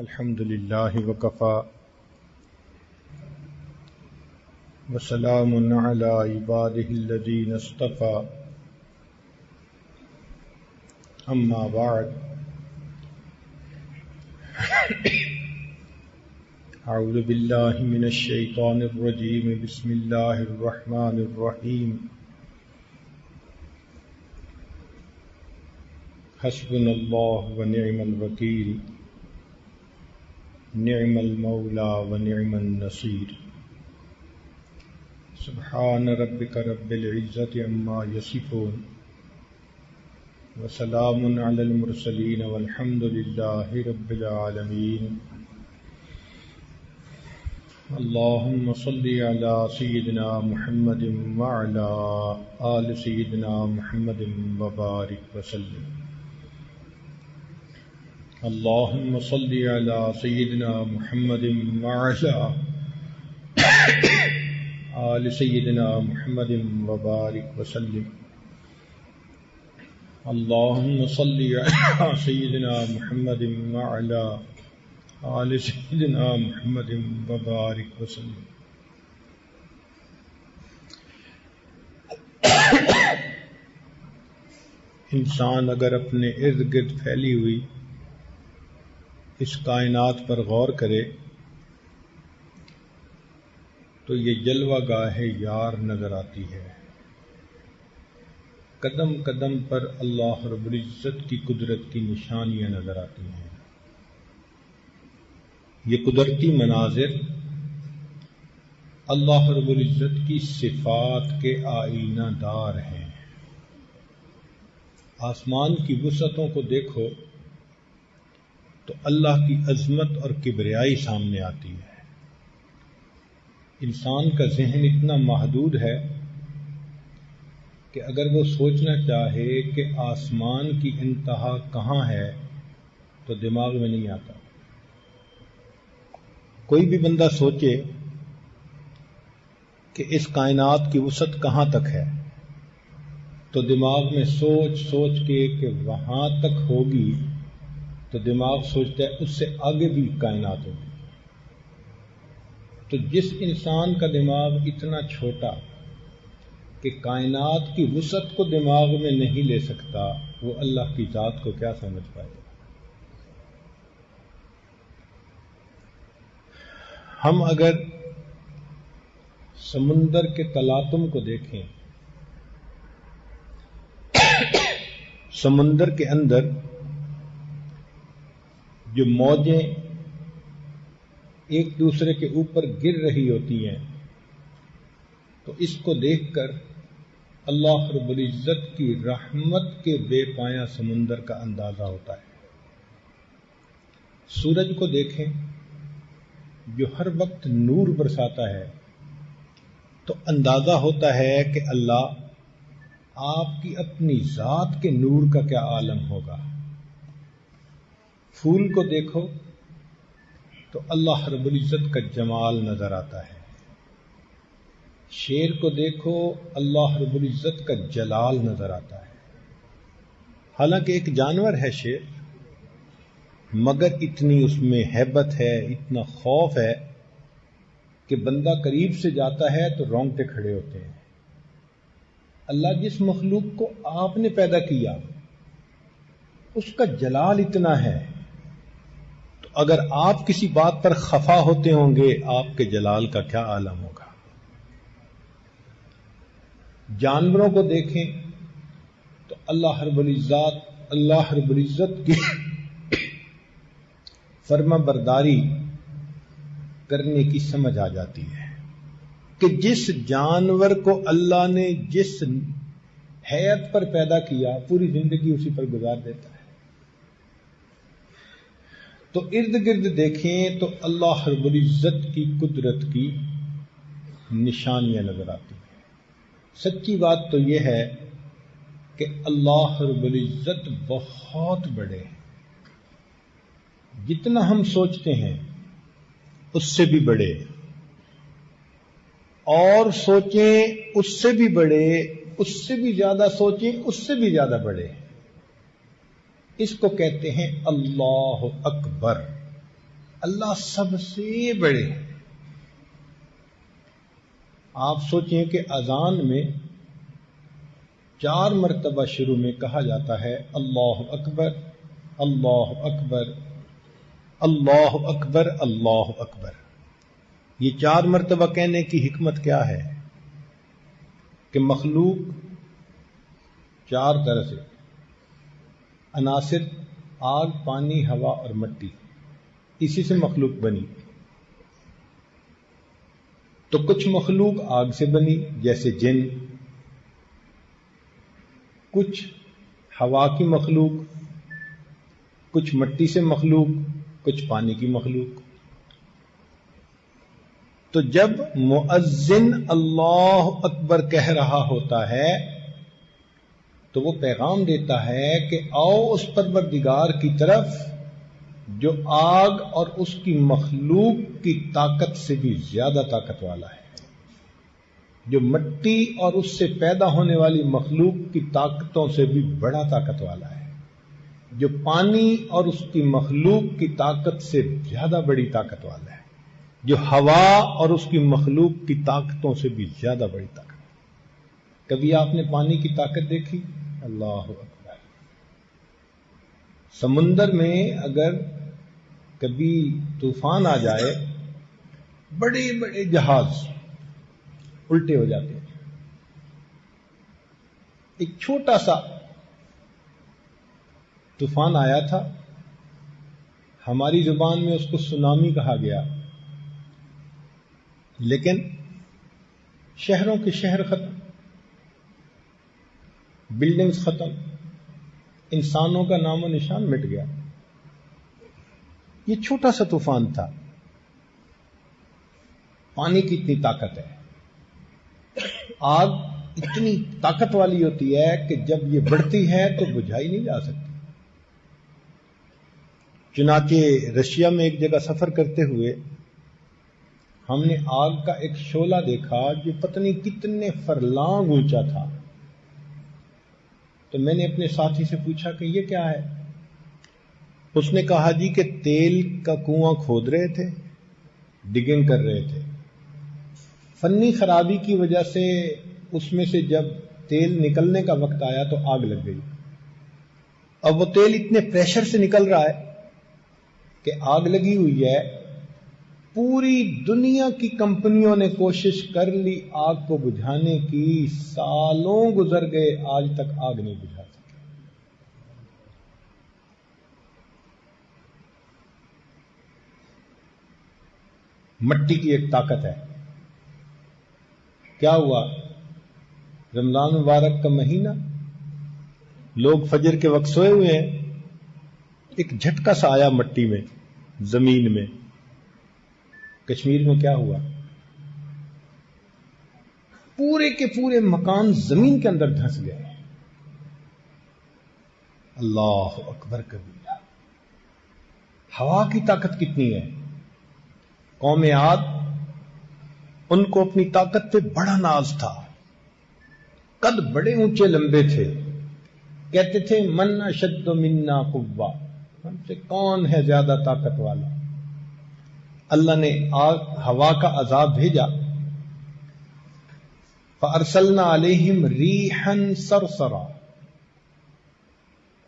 الحمد لله وكفى وسلام على عباده الذين اصطفى أما بعد أعوذ بالله من الشيطان الرجيم بسم الله الرحمن الرحيم حسبنا الله ونعم الوكيل نعم المولى ونعم النصير سبحان ربك رب العزة عما يصفون وسلام على المرسلين والحمد لله رب العالمين اللهم صل على سيدنا محمد وعلى آل سيدنا محمد وبارك وسلم اللهم صل على سيدنا محمد وعلى آل سيدنا محمد وبارك وسلم اللهم صل على سيدنا محمد وعلى آل سيدنا محمد وبارك وسلم انسان اگر اپنے ارد گرد پھیلی ہوئی اس کائنات پر غور کرے تو یہ جلوہ گاہ یار نظر آتی ہے. قدم قدم پر اللہ رب العزت کی قدرت کی نشانیاں نظر آتی ہیں. یہ قدرتی مناظر اللہ رب العزت کی صفات کے آئینہ دار ہیں. آسمان کی وسعتوں کو دیکھو تو اللہ کی عظمت اور کبریائی سامنے آتی ہے. انسان کا ذہن اتنا محدود ہے کہ اگر وہ سوچنا چاہے کہ آسمان کی انتہا کہاں ہے تو دماغ میں نہیں آتا. کوئی بھی بندہ سوچے کہ اس کائنات کی وسعت کہاں تک ہے تو دماغ میں سوچ سوچ کے کہ وہاں تک ہوگی تو دماغ سوچتا ہے اس سے آگے بھی کائنات ہوگی. تو جس انسان کا دماغ اتنا چھوٹا کہ کائنات کی وسعت کو دماغ میں نہیں لے سکتا وہ اللہ کی ذات کو کیا سمجھ پائے گا. ہم اگر سمندر کے تلاطم کو دیکھیں، سمندر کے اندر جو موجیں ایک دوسرے کے اوپر گر رہی ہوتی ہیں تو اس کو دیکھ کر اللہ رب العزت کی رحمت کے بے پایہ سمندر کا اندازہ ہوتا ہے. سورج کو دیکھیں جو ہر وقت نور برساتا ہے تو اندازہ ہوتا ہے کہ اللہ آپ کی اپنی ذات کے نور کا کیا عالم ہوگا. پھول کو دیکھو تو اللہ رب العزت کا جمال نظر آتا ہے. شیر کو دیکھو اللہ رب العزت کا جلال نظر آتا ہے. حالانکہ ایک جانور ہے شیر، مگر اتنی اس میں ہیبت ہے، اتنا خوف ہے کہ بندہ قریب سے جاتا ہے تو رونگٹے کھڑے ہوتے ہیں. اللہ جس مخلوق کو آپ نے پیدا کیا اس کا جلال اتنا ہے تو اگر آپ کسی بات پر خفا ہوتے ہوں گے آپ کے جلال کا کیا عالم ہوگا. جانوروں کو دیکھیں تو اللہ رب العزت کی فرما برداری کرنے کی سمجھ آ جاتی ہے کہ جس جانور کو اللہ نے جس حیت پر پیدا کیا پوری زندگی اسی پر گزار دیتا ہے. تو ارد گرد دیکھیں تو اللہ رب العزت کی قدرت کی نشانیاں نظر آتی ہیں. سچی بات تو یہ ہے کہ اللہ رب العزت بہت بڑے ہیں. جتنا ہم سوچتے ہیں اس سے بھی بڑے، اور سوچیں اس سے بھی بڑے، اس سے بھی زیادہ سوچیں اس سے بھی زیادہ بڑے. اس کو کہتے ہیں اللہ اکبر. اللہ سب سے بڑے ہیں۔ آپ سوچیں کہ اذان میں 4 مرتبہ شروع میں کہا جاتا ہے اللہ اکبر اللہ اکبر اللہ اکبر اللہ اکبر۔ یہ 4 مرتبہ کہنے کی حکمت کیا ہے؟ کہ مخلوق 4 طرح سے عناصر آگ، پانی، ہوا اور مٹی، اسی سے مخلوق بنی۔ تو کچھ مخلوق آگ سے بنی جیسے جن، کچھ ہوا کی مخلوق، کچھ مٹی سے مخلوق، کچھ پانی کی مخلوق۔ تو جب مؤذن اللہ اکبر کہہ رہا ہوتا ہے تو وہ پیغام دیتا ہے کہ آؤ اس پروردگار کی طرف جو آگ اور اس کی مخلوق کی طاقت سے بھی زیادہ طاقت والا ہے، جو مٹی اور اس سے پیدا ہونے والی مخلوق کی طاقتوں سے بھی بڑا طاقت والا ہے، جو پانی اور اس کی مخلوق کی طاقت سے زیادہ بڑی طاقت والا ہے، جو ہوا اور اس کی مخلوق کی طاقتوں سے بھی زیادہ بڑی طاقت۔ کبھی آپ نے پانی کی طاقت دیکھی؟ اللہ اکبر۔ سمندر میں اگر کبھی طوفان آ جائے، بڑے بڑے جہاز الٹے ہو جاتے ہیں۔ ایک چھوٹا سا طوفان آیا تھا، ہماری زبان میں اس کو سونامی کہا گیا، لیکن شہروں کے شہر ختم، بلڈنگز ختم، انسانوں کا نام و نشان مٹ گیا۔ یہ چھوٹا سا طوفان تھا۔ پانی کی اتنی طاقت ہے، آگ اتنی طاقت والی ہوتی ہے کہ جب یہ بڑھتی ہے تو بجھائی نہیں جا سکتی۔ چنانچہ رشیا میں ایک جگہ سفر کرتے ہوئے ہم نے آگ کا ایک شعلہ دیکھا جو پتہ نہیں کتنے فرلانگ اونچا تھا۔ تو میں نے اپنے ساتھی سے پوچھا کہ یہ کیا ہے؟ اس نے کہا جی کہ تیل کا کنواں کھود رہے تھے، ڈگنگ کر رہے تھے، فنی خرابی کی وجہ سے اس میں سے جب تیل نکلنے کا وقت آیا تو آگ لگ گئی۔ اب وہ تیل اتنے پریشر سے نکل رہا ہے کہ آگ لگی ہوئی ہے، پوری دنیا کی کمپنیوں نے کوشش کر لی آگ کو بجھانے کی، سالوں گزر گئے، آج تک آگ نہیں بجھا سکے۔ مٹی کی ایک طاقت ہے۔ کیا ہوا؟ رمضان مبارک کا مہینہ، لوگ فجر کے وقت سوئے ہوئے ہیں، ایک جھٹکا سا آیا مٹی میں، زمین میں۔ کشمیر میں کیا ہوا؟ پورے کے پورے مکان زمین کے اندر دھنس گئے۔ اللہ اکبر کبیرہ۔ ہوا کی طاقت کتنی ہے؟ قوم عاد، ان کو اپنی طاقت پہ بڑا ناز تھا، قد بڑے اونچے لمبے تھے، کہتے تھے من اشد منا قوہ، ہم سے کون ہے زیادہ طاقت والا؟ اللہ نے ہوا کا عذاب بھیجا، فَأَرْسَلْنَا عَلَيْهِمْ رِيحًا صَرْصَرًا۔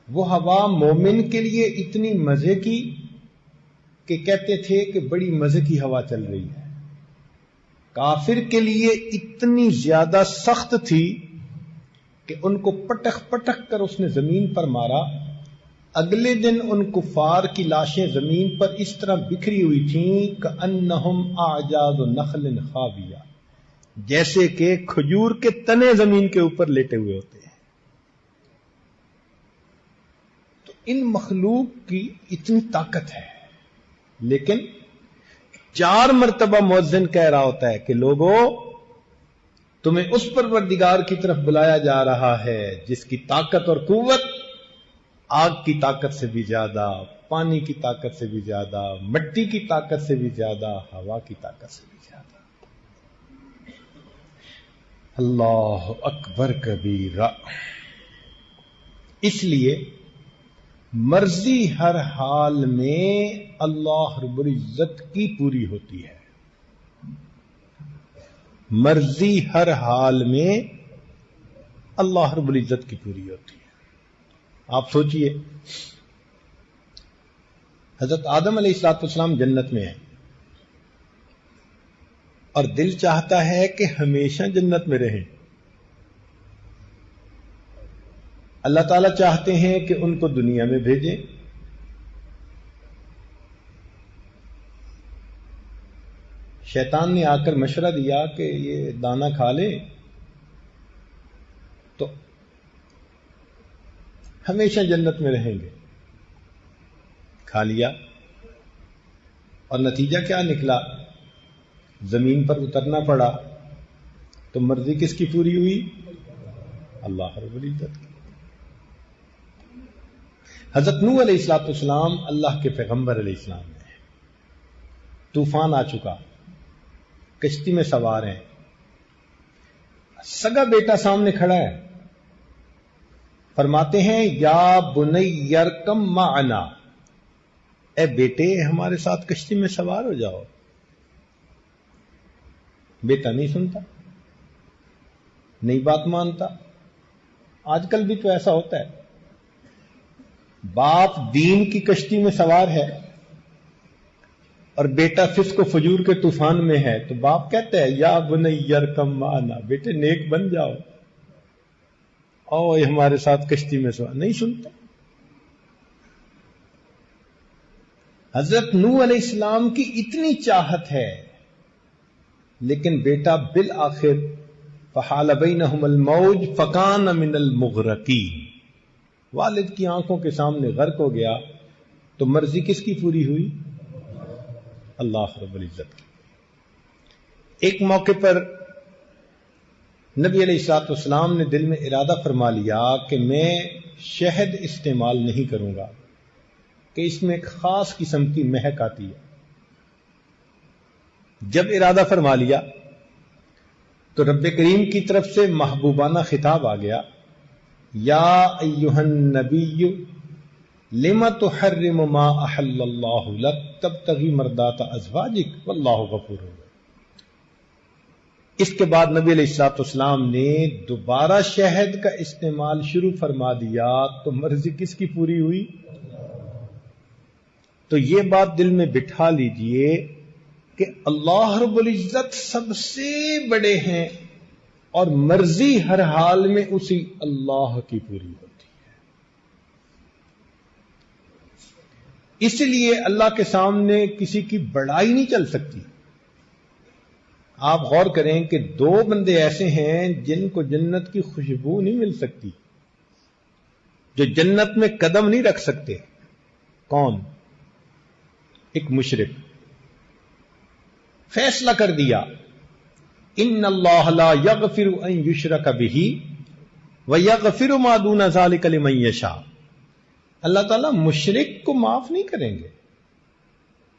وہ ہوا مومن کے لیے اتنی مزے کی کہ کہتے تھے کہ بڑی مزے کی ہوا چل رہی ہے، کافر کے لیے اتنی زیادہ سخت تھی کہ ان کو پٹک پٹک کر اس نے زمین پر مارا۔ اگلے دن ان کفار کی لاشیں زمین پر اس طرح بکھری ہوئی تھیں کأنہم اعجاز نخل خاویہ، جیسے کہ کھجور کے تنے زمین کے اوپر لیٹے ہوئے ہوتے ہیں۔ تو ان مخلوق کی اتنی طاقت ہے، لیکن 4 مرتبہ مؤذن کہہ رہا ہوتا ہے کہ لوگوں، تمہیں اس پروردگار کی طرف بلایا جا رہا ہے جس کی طاقت اور قوت آگ کی طاقت سے بھی زیادہ، پانی کی طاقت سے بھی زیادہ، مٹی کی طاقت سے بھی زیادہ، ہوا کی طاقت سے بھی زیادہ۔ اللہ اکبر کبیرہ۔ اس لیے مرضی ہر حال میں اللہ رب العزت کی پوری ہوتی ہے. مرضی ہر حال میں اللہ رب العزت کی پوری ہوتی ہے. آپ سوچئے حضرت آدم علیہ السلام جنت میں ہیں اور دل چاہتا ہے کہ ہمیشہ جنت میں رہیں. اللہ تعالیٰ چاہتے ہیں کہ ان کو دنیا میں بھیجیں. شیطان نے آ کر مشورہ دیا کہ یہ دانا کھا لیں تو ہمیشہ جنت میں رہیں گے. کھا لیا اور نتیجہ کیا نکلا؟ زمین پر اترنا پڑا. تو مرضی کس کی پوری ہوئی؟ اللہ رب العزت کی. حضرت نوح علیہ السلام اللہ کے پیغمبر علیہ السلام ہیں. طوفان آ چکا، کشتی میں سوار ہیں، سگا بیٹا سامنے کھڑا ہے. فرماتے ہیں یا بنی یرکم معنا، اے بیٹے ہمارے ساتھ کشتی میں سوار ہو جاؤ. بیٹا نہیں سنتا، نہیں بات مانتا. آج کل بھی تو ایسا ہوتا ہے، باپ دین کی کشتی میں سوار ہے اور بیٹا فسق و فجور کے طوفان میں ہے تو باپ کہتا ہے یا بنی یرکم معنا، بیٹے نیک بن جاؤ، او یہ ہمارے ساتھ کشتی میں سوار. نہیں سنتا. حضرت نوح علیہ السلام کی اتنی چاہت ہے لیکن بیٹا بالآخر فحال بینہم الموج فکان من المغرقین، والد کی آنکھوں کے سامنے غرق ہو گیا. تو مرضی کس کی پوری ہوئی؟ اللہ رب العزت کی. ایک موقع پر نبی علیہ السلام نے دل میں ارادہ فرما لیا کہ میں شہد استعمال نہیں کروں گا کہ اس میں ایک خاص قسم کی مہک آتی ہے. جب ارادہ فرما لیا تو رب کریم کی طرف سے محبوبانہ خطاب آ گیا، یا ایھا النبی لم تحرم ما احل اللہ لک تبتغی مرضات ازواجک واللہ غفور رحیم. اس کے بعد نبی علیہ السلام نے دوبارہ شہد کا استعمال شروع فرما دیا. تو مرضی کس کی پوری ہوئی؟ تو یہ بات دل میں بٹھا لیجئے کہ اللہ رب العزت سب سے بڑے ہیں اور مرضی ہر حال میں اسی اللہ کی پوری ہوتی ہے. اس لیے اللہ کے سامنے کسی کی بڑائی نہیں چل سکتی. آپ غور کریں کہ دو بندے ایسے ہیں جن کو جنت کی خوشبو نہیں مل سکتی، جو جنت میں قدم نہیں رکھ سکتے. کون؟ ایک مشرک. فیصلہ کر دیا ان اللہ لا یغفر ان یشرک بہ ویغفر ما دون ذلک لمن یشاء. اللہ تعالیٰ مشرک کو معاف نہیں کریں گے،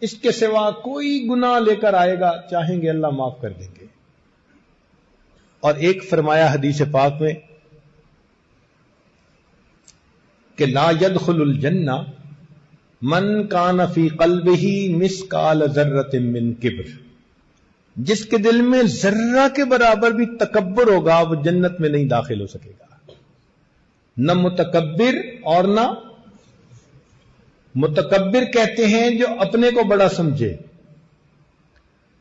اس کے سوا کوئی گناہ لے کر آئے گا چاہیں گے اللہ معاف کر دیں گے. اور ایک فرمایا حدیث پاک میں کہ لا يدخل الجنہ من کان فی قلبہ مثقال ذرۃ من کبر، جس کے دل میں ذرہ کے برابر بھی تکبر ہوگا وہ جنت میں نہیں داخل ہو سکے گا. نہ متکبر اور نہ متکبر کہتے ہیں جو اپنے کو بڑا سمجھے،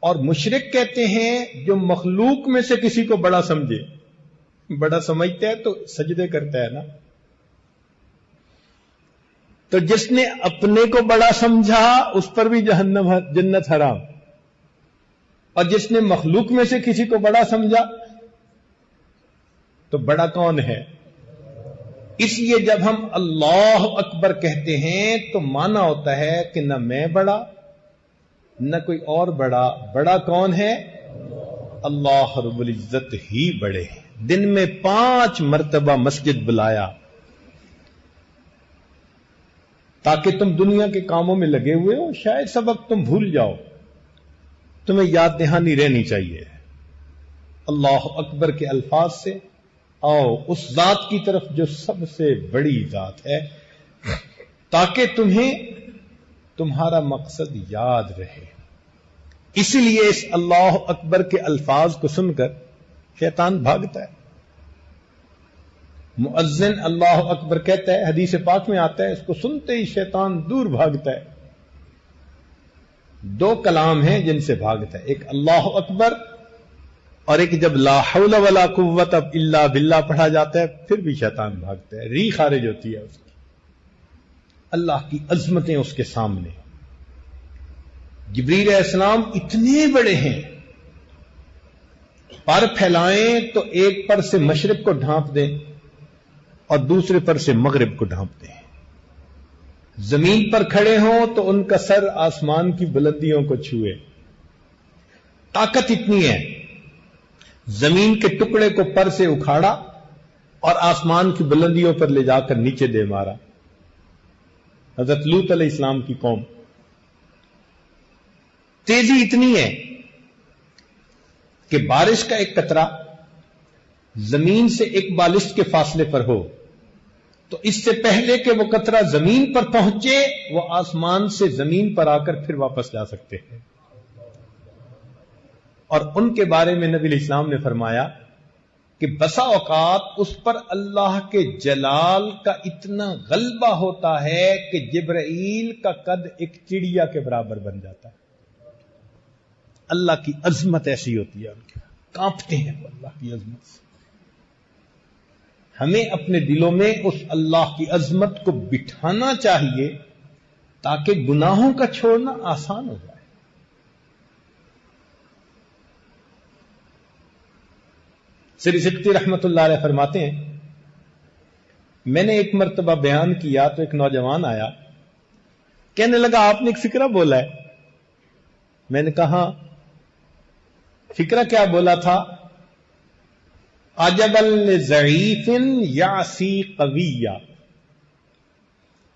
اور مشرک کہتے ہیں جو مخلوق میں سے کسی کو بڑا سمجھے. بڑا سمجھتا ہے تو سجدے کرتا ہے نا. تو جس نے اپنے کو بڑا سمجھا اس پر بھی جنت حرام، اور جس نے مخلوق میں سے کسی کو بڑا سمجھا تو بڑا کون ہے؟ اس لیے جب ہم اللہ اکبر کہتے ہیں تو معنی ہوتا ہے کہ نہ میں بڑا نہ کوئی اور بڑا. بڑا کون ہے؟ اللہ رب العزت ہی بڑے. دن میں 5 مرتبہ مسجد بلایا تاکہ تم دنیا کے کاموں میں لگے ہوئے ہو، شاید سبق تم بھول جاؤ، تمہیں یاد دہانی رہنی چاہیے. اللہ اکبر کے الفاظ سے آؤ اس ذات کی طرف جو سب سے بڑی ذات ہے، تاکہ تمہیں تمہارا مقصد یاد رہے. اسی لیے اس اللہ اکبر کے الفاظ کو سن کر شیطان بھاگتا ہے. مؤذن اللہ اکبر کہتا ہے، حدیث پاک میں آتا ہے، اس کو سنتے ہی شیطان دور بھاگتا ہے. دو کلام ہیں جن سے بھاگتا ہے، ایک اللہ اکبر اور ایک جب لا حول ولا قوت الا باللہ پڑھا جاتا ہے پھر بھی شیطان بھاگتا ہے، ری خارج ہوتی ہے اس کی. اللہ کی عظمتیں اس کے سامنے. جبریل علیہ السلام اتنے بڑے ہیں، پر پھیلائیں تو ایک پر سے مشرق کو ڈھانپ دیں اور دوسرے پر سے مغرب کو ڈھانپ دیں. زمین پر کھڑے ہوں تو ان کا سر آسمان کی بلندیوں کو چھوئے. طاقت اتنی ہے، زمین کے ٹکڑے کو پر سے اکھاڑا اور آسمان کی بلندیوں پر لے جا کر نیچے دے مارا. حضرت لوط علیہ السلام کی قوم. تیزی اتنی ہے کہ بارش کا ایک قطرہ زمین سے ایک بالشت کے فاصلے پر ہو تو اس سے پہلے کہ وہ قطرہ زمین پر پہنچے وہ آسمان سے زمین پر آ کر پھر واپس جا سکتے ہیں. اور ان کے بارے میں نبی علیہ السلام نے فرمایا کہ بسا اوقات اس پر اللہ کے جلال کا اتنا غلبہ ہوتا ہے کہ جبرائیل کا قد ایک چڑیا کے برابر بن جاتا ہے. اللہ کی عظمت ایسی ہوتی ہے، ان کے کانپتے ہیں وہ اللہ کی عظمت سے. ہمیں اپنے دلوں میں اس اللہ کی عظمت کو بٹھانا چاہیے تاکہ گناہوں کا چھوڑنا آسان ہو جائے. سری سکتی رحمت اللہ علیہ فرماتے ہیں، میں نے ایک مرتبہ بیان کیا تو ایک نوجوان آیا، کہنے لگا آپ نے ایک فقرہ بولا ہے. میں نے کہا فقرہ کیا بولا تھا؟ عجبا لضعیف یعصی قویا.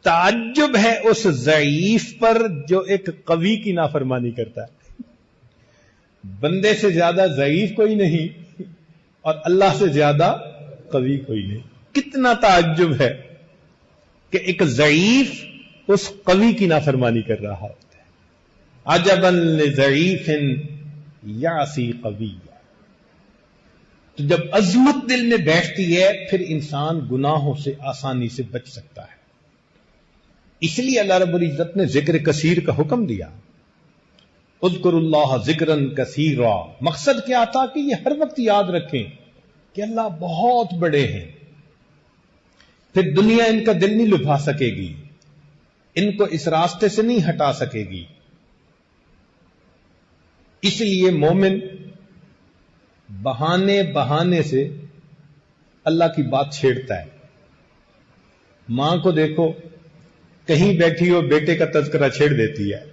تعجب ہے اس ضعیف پر جو ایک قوی کی نافرمانی کرتا ہے. بندے سے زیادہ ضعیف کوئی نہیں اور اللہ سے زیادہ قوی کوئی نہیں. کتنا تعجب ہے کہ ایک ضعیف اس قوی کی نافرمانی کر رہا ہوتا ہے. عجبا لضعیف یعصی قویا. تو جب عظمت دل میں بیٹھتی ہے پھر انسان گناہوں سے آسانی سے بچ سکتا ہے. اس لیے اللہ رب العزت نے ذکر کثیر کا حکم دیا. اذکروا اللہ ذکرا کثیرا. مقصد کیا تھا کہ یہ ہر وقت یاد رکھیں کہ اللہ بہت بڑے ہیں. پھر دنیا ان کا دل نہیں لبھا سکے گی، ان کو اس راستے سے نہیں ہٹا سکے گی. اس لیے مومن بہانے سے اللہ کی بات چھیڑتا ہے. ماں کو دیکھو کہیں بیٹھی ہو بیٹے کا تذکرہ چھیڑ دیتی ہے،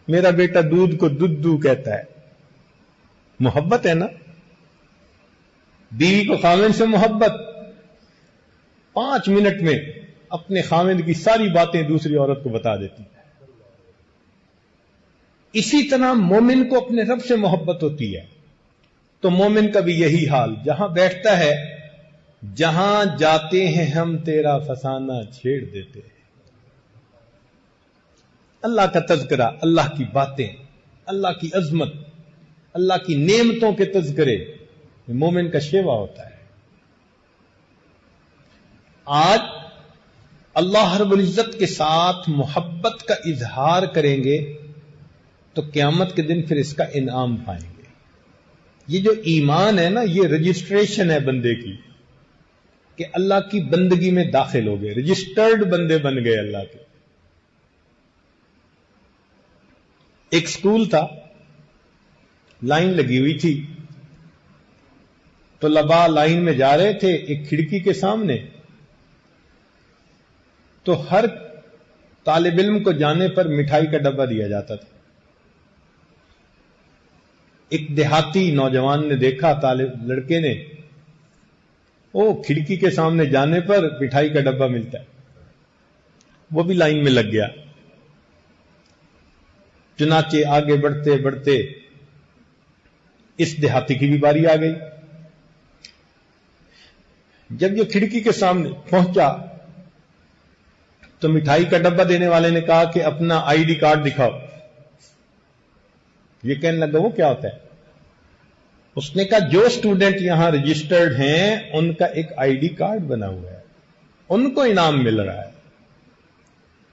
میرا بیٹا دودھ کو دودھ کہتا ہے. محبت ہے نا. بیوی کو خاوند سے محبت، 5 منٹ میں اپنے خاوند کی ساری باتیں دوسری عورت کو بتا دیتی ہے. اسی طرح مومن کو اپنے رب سے محبت ہوتی ہے تو مومن کا بھی یہی حال. جہاں بیٹھتا ہے، جہاں جاتے ہیں ہم تیرا فسانہ چھیڑ دیتے ہیں. اللہ کا تذکرہ، اللہ کی باتیں، اللہ کی عظمت، اللہ کی نعمتوں کے تذکرے مومن کا شیوا ہوتا ہے. آج اللہ رب العزت کے ساتھ محبت کا اظہار کریں گے تو قیامت کے دن پھر اس کا انعام پائیں گے. یہ جو ایمان ہے نا، یہ رجسٹریشن ہے بندے کی کہ اللہ کی بندگی میں داخل ہو گئے، رجسٹرڈ بندے بن گئے اللہ کے. ایک سکول تھا، لائن لگی ہوئی تھی، طلباء لائن میں جا رہے تھے. ایک کھڑکی کے سامنے تو ہر طالب علم کو جانے پر مٹھائی کا ڈبہ دیا جاتا تھا. ایک دیہاتی نوجوان نے دیکھا، لڑکے نے، وہ کھڑکی کے سامنے جانے پر مٹھائی کا ڈبہ ملتا ہے. وہ بھی لائن میں لگ گیا. چنانچہ آگے بڑھتے بڑھتے اس دیہاتی کی بھی باری آ گئی. جب یہ کھڑکی کے سامنے پہنچا تو مٹھائی کا ڈبہ دینے والے نے کہا کہ اپنا آئی ڈی کارڈ دکھاؤ. یہ کہنے لگا وہ کیا ہوتا ہے؟ اس نے کہا جو اسٹوڈنٹ یہاں رجسٹرڈ ہیں ان کا ایک آئی ڈی کارڈ بنا ہوا ہے, ان کو انعام مل رہا ہے.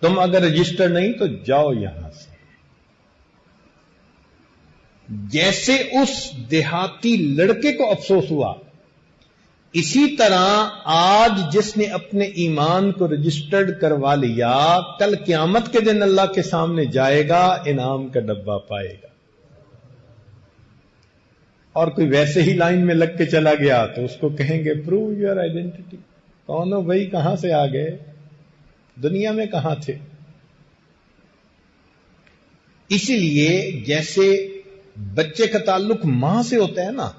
تم اگر رجسٹر نہیں تو جاؤ یہاں سے. جیسے اس دیہاتی لڑکے کو افسوس ہوا, اسی طرح آج جس نے اپنے ایمان کو رجسٹرڈ کروا لیا کل قیامت کے دن اللہ کے سامنے جائے گا, انعام کا ڈبہ پائے گا. اور کوئی ویسے ہی لائن میں لگ کے چلا گیا تو اس کو کہیں گے پروو یور آئیڈینٹی. کون ہو بھائی, کہاں سے آ گئے, دنیا میں کہاں تھے؟ اسی لیے جیسے بچے کا تعلق ماں سے ہوتا ہے نا,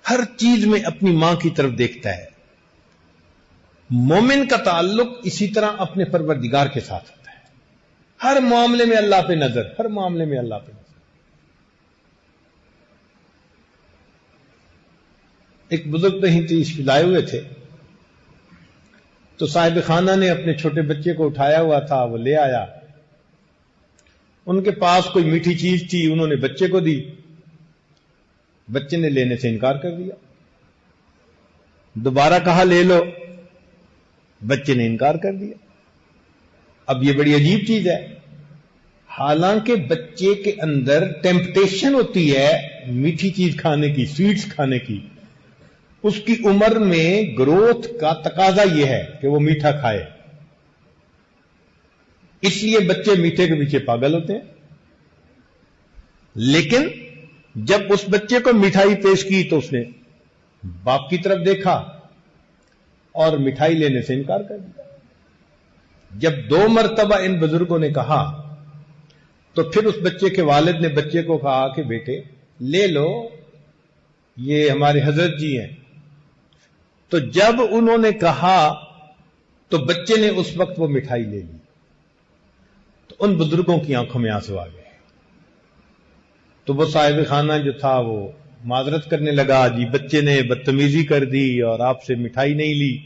ہر چیز میں اپنی ماں کی طرف دیکھتا ہے, مومن کا تعلق اسی طرح اپنے پروردگار کے ساتھ ہوتا ہے. ہر معاملے میں اللہ پہ نظر, ہر معاملے میں اللہ پہ نظر. ایک بزرگ کہیں تشریف لائے ہوئے تھے تو صاحب خانہ نے اپنے چھوٹے بچے کو اٹھایا ہوا تھا, وہ لے آیا. ان کے پاس کوئی میٹھی چیز تھی, انہوں نے بچے کو دی, بچے نے لینے سے انکار کر دیا. دوبارہ کہا لے لو, بچے نے انکار کر دیا. اب یہ بڑی عجیب چیز ہے, حالانکہ بچے کے اندر ٹیمپٹیشن ہوتی ہے میٹھی چیز کھانے کی, سویٹس کھانے کی. اس کی عمر میں گروتھ کا تقاضا یہ ہے کہ وہ میٹھا کھائے, اس لیے بچے میٹھے کے پیچھے پاگل ہوتے ہیں. لیکن جب اس بچے کو مٹھائی پیش کی تو اس نے باپ کی طرف دیکھا اور مٹھائی لینے سے انکار کر دیا. جب 2 مرتبہ ان بزرگوں نے کہا تو پھر اس بچے کے والد نے بچے کو کہا کہ بیٹے لے لو, یہ ہمارے حضرت جی ہیں. تو جب انہوں نے کہا تو بچے نے اس وقت وہ مٹھائی لے لی, تو ان بزرگوں کی آنکھوں میں آنسو آ گئے. تو وہ صاحب خانہ جو تھا وہ معذرت کرنے لگا, جی بچے نے بدتمیزی کر دی اور آپ سے مٹھائی نہیں لی,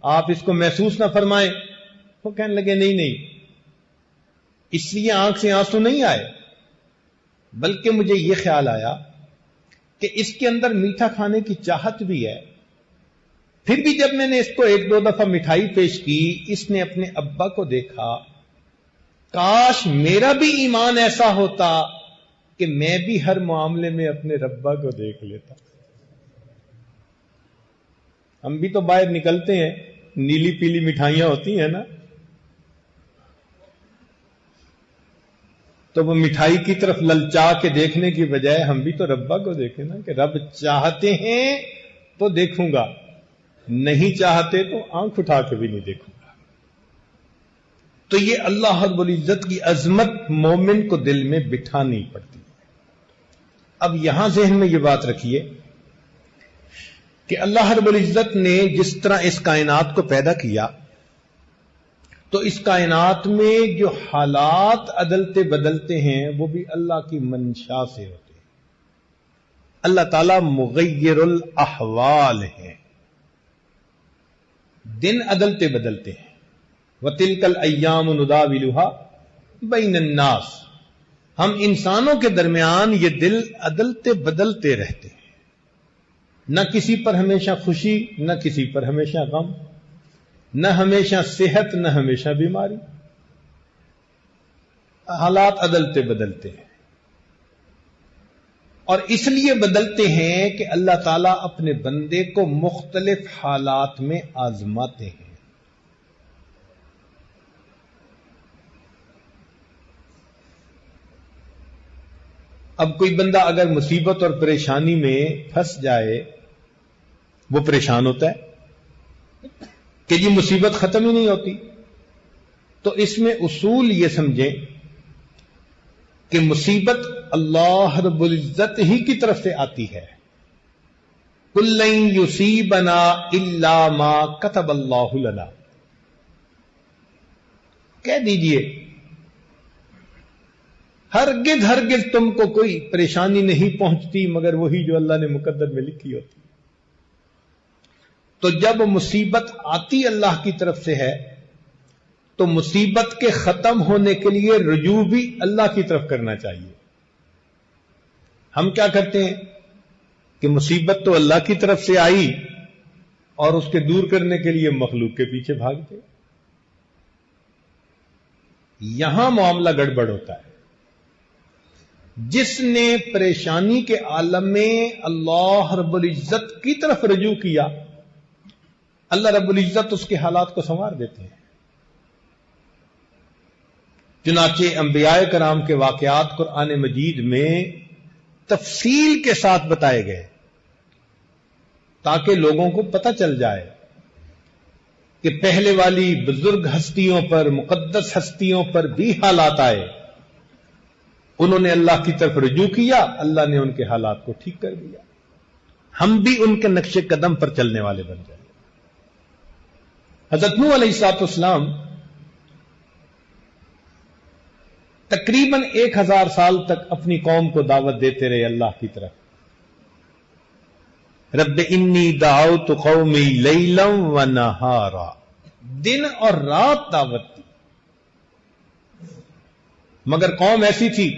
آپ اس کو محسوس نہ فرمائیں. وہ کہنے لگے نہیں, اس لیے آنکھ سے آنسو نہیں آئے, بلکہ مجھے یہ خیال آیا کہ اس کے اندر میٹھا کھانے کی چاہت بھی ہے. پھر بھی جب میں نے اس کو 1-2 دفعہ مٹھائی پیش کی, اس نے اپنے ابا کو دیکھا, کاش میرا بھی ایمان ایسا ہوتا کہ میں بھی ہر معاملے میں اپنے ربا کو دیکھ لیتا. ہم بھی تو باہر نکلتے ہیں, نیلی پیلی مٹھائیاں ہوتی ہیں نا, تو وہ مٹھائی کی طرف للچا کے دیکھنے کی بجائے ہم بھی تو ربا کو دیکھیں نا, کہ رب چاہتے ہیں تو دیکھوں گا, نہیں چاہتے تو آنکھ اٹھا کے بھی نہیں دیکھوں گا. تو یہ اللہ رب العزت کی عظمت مومن کو دل میں بٹھانی پڑتی ہے. اب یہاں ذہن میں یہ بات رکھیے کہ اللہ رب العزت نے جس طرح اس کائنات کو پیدا کیا تو اس کائنات میں جو حالات عدلتے بدلتے ہیں وہ بھی اللہ کی منشا سے ہوتے ہیں. اللہ تعالی مغیر الاحوال ہیں, دن عدلتے بدلتے ہیں. وَتِلْكَ الْأَيَّامُ نُدَاوِلُهَا بَيْنَ النَّاسِ, ہم انسانوں کے درمیان یہ دل عدلتے بدلتے رہتے ہیں. نہ کسی پر ہمیشہ خوشی, نہ کسی پر ہمیشہ غم, نہ ہمیشہ صحت, نہ ہمیشہ بیماری. حالات عدلتے بدلتے ہیں, اور اس لیے بدلتے ہیں کہ اللہ تعالیٰ اپنے بندے کو مختلف حالات میں آزماتے ہیں. اب کوئی بندہ اگر مصیبت اور پریشانی میں پھنس جائے, وہ پریشان ہوتا ہے کہ یہ مصیبت ختم ہی نہیں ہوتی. تو اس میں اصول یہ سمجھیں کہ مصیبت اللہ رب العزت ہی کی طرف سے آتی ہے. قُل لَن يُصِيبَنَا إِلَّا مَا كَتَبَ اللَّهُ لَنَا, کہہ دیجئے ہرگز تم کو کوئی پریشانی نہیں پہنچتی مگر وہی جو اللہ نے مقدر میں لکھی ہوتی. تو جب مصیبت آتی اللہ کی طرف سے ہے تو مصیبت کے ختم ہونے کے لیے رجوع بھی اللہ کی طرف کرنا چاہیے. ہم کیا کرتے ہیں کہ مصیبت تو اللہ کی طرف سے آئی اور اس کے دور کرنے کے لیے مخلوق کے پیچھے بھاگتے. یہاں معاملہ گڑبڑ ہوتا ہے. جس نے پریشانی کے عالم میں اللہ رب العزت کی طرف رجوع کیا، اللہ رب العزت اس کے حالات کو سنوار دیتے ہیں. چنانچہ انبیاء کرام کے واقعات قرآن مجید میں تفصیل کے ساتھ بتائے گئے تاکہ لوگوں کو پتہ چل جائے کہ پہلے والی بزرگ ہستیوں پر، مقدس ہستیوں پر بھی حالات آئے. انہوں نے اللہ کی طرف رجوع کیا، اللہ نے ان کے حالات کو ٹھیک کر دیا. ہم بھی ان کے نقش قدم پر چلنے والے بن جائیں. حضرت نوح علیہ السلام تقریباً 1000 سال تک اپنی قوم کو دعوت دیتے رہے اللہ کی طرف. رب انی دعوت قومی لیلا و نہارا، دن اور رات دعوت دی. مگر قوم ایسی تھی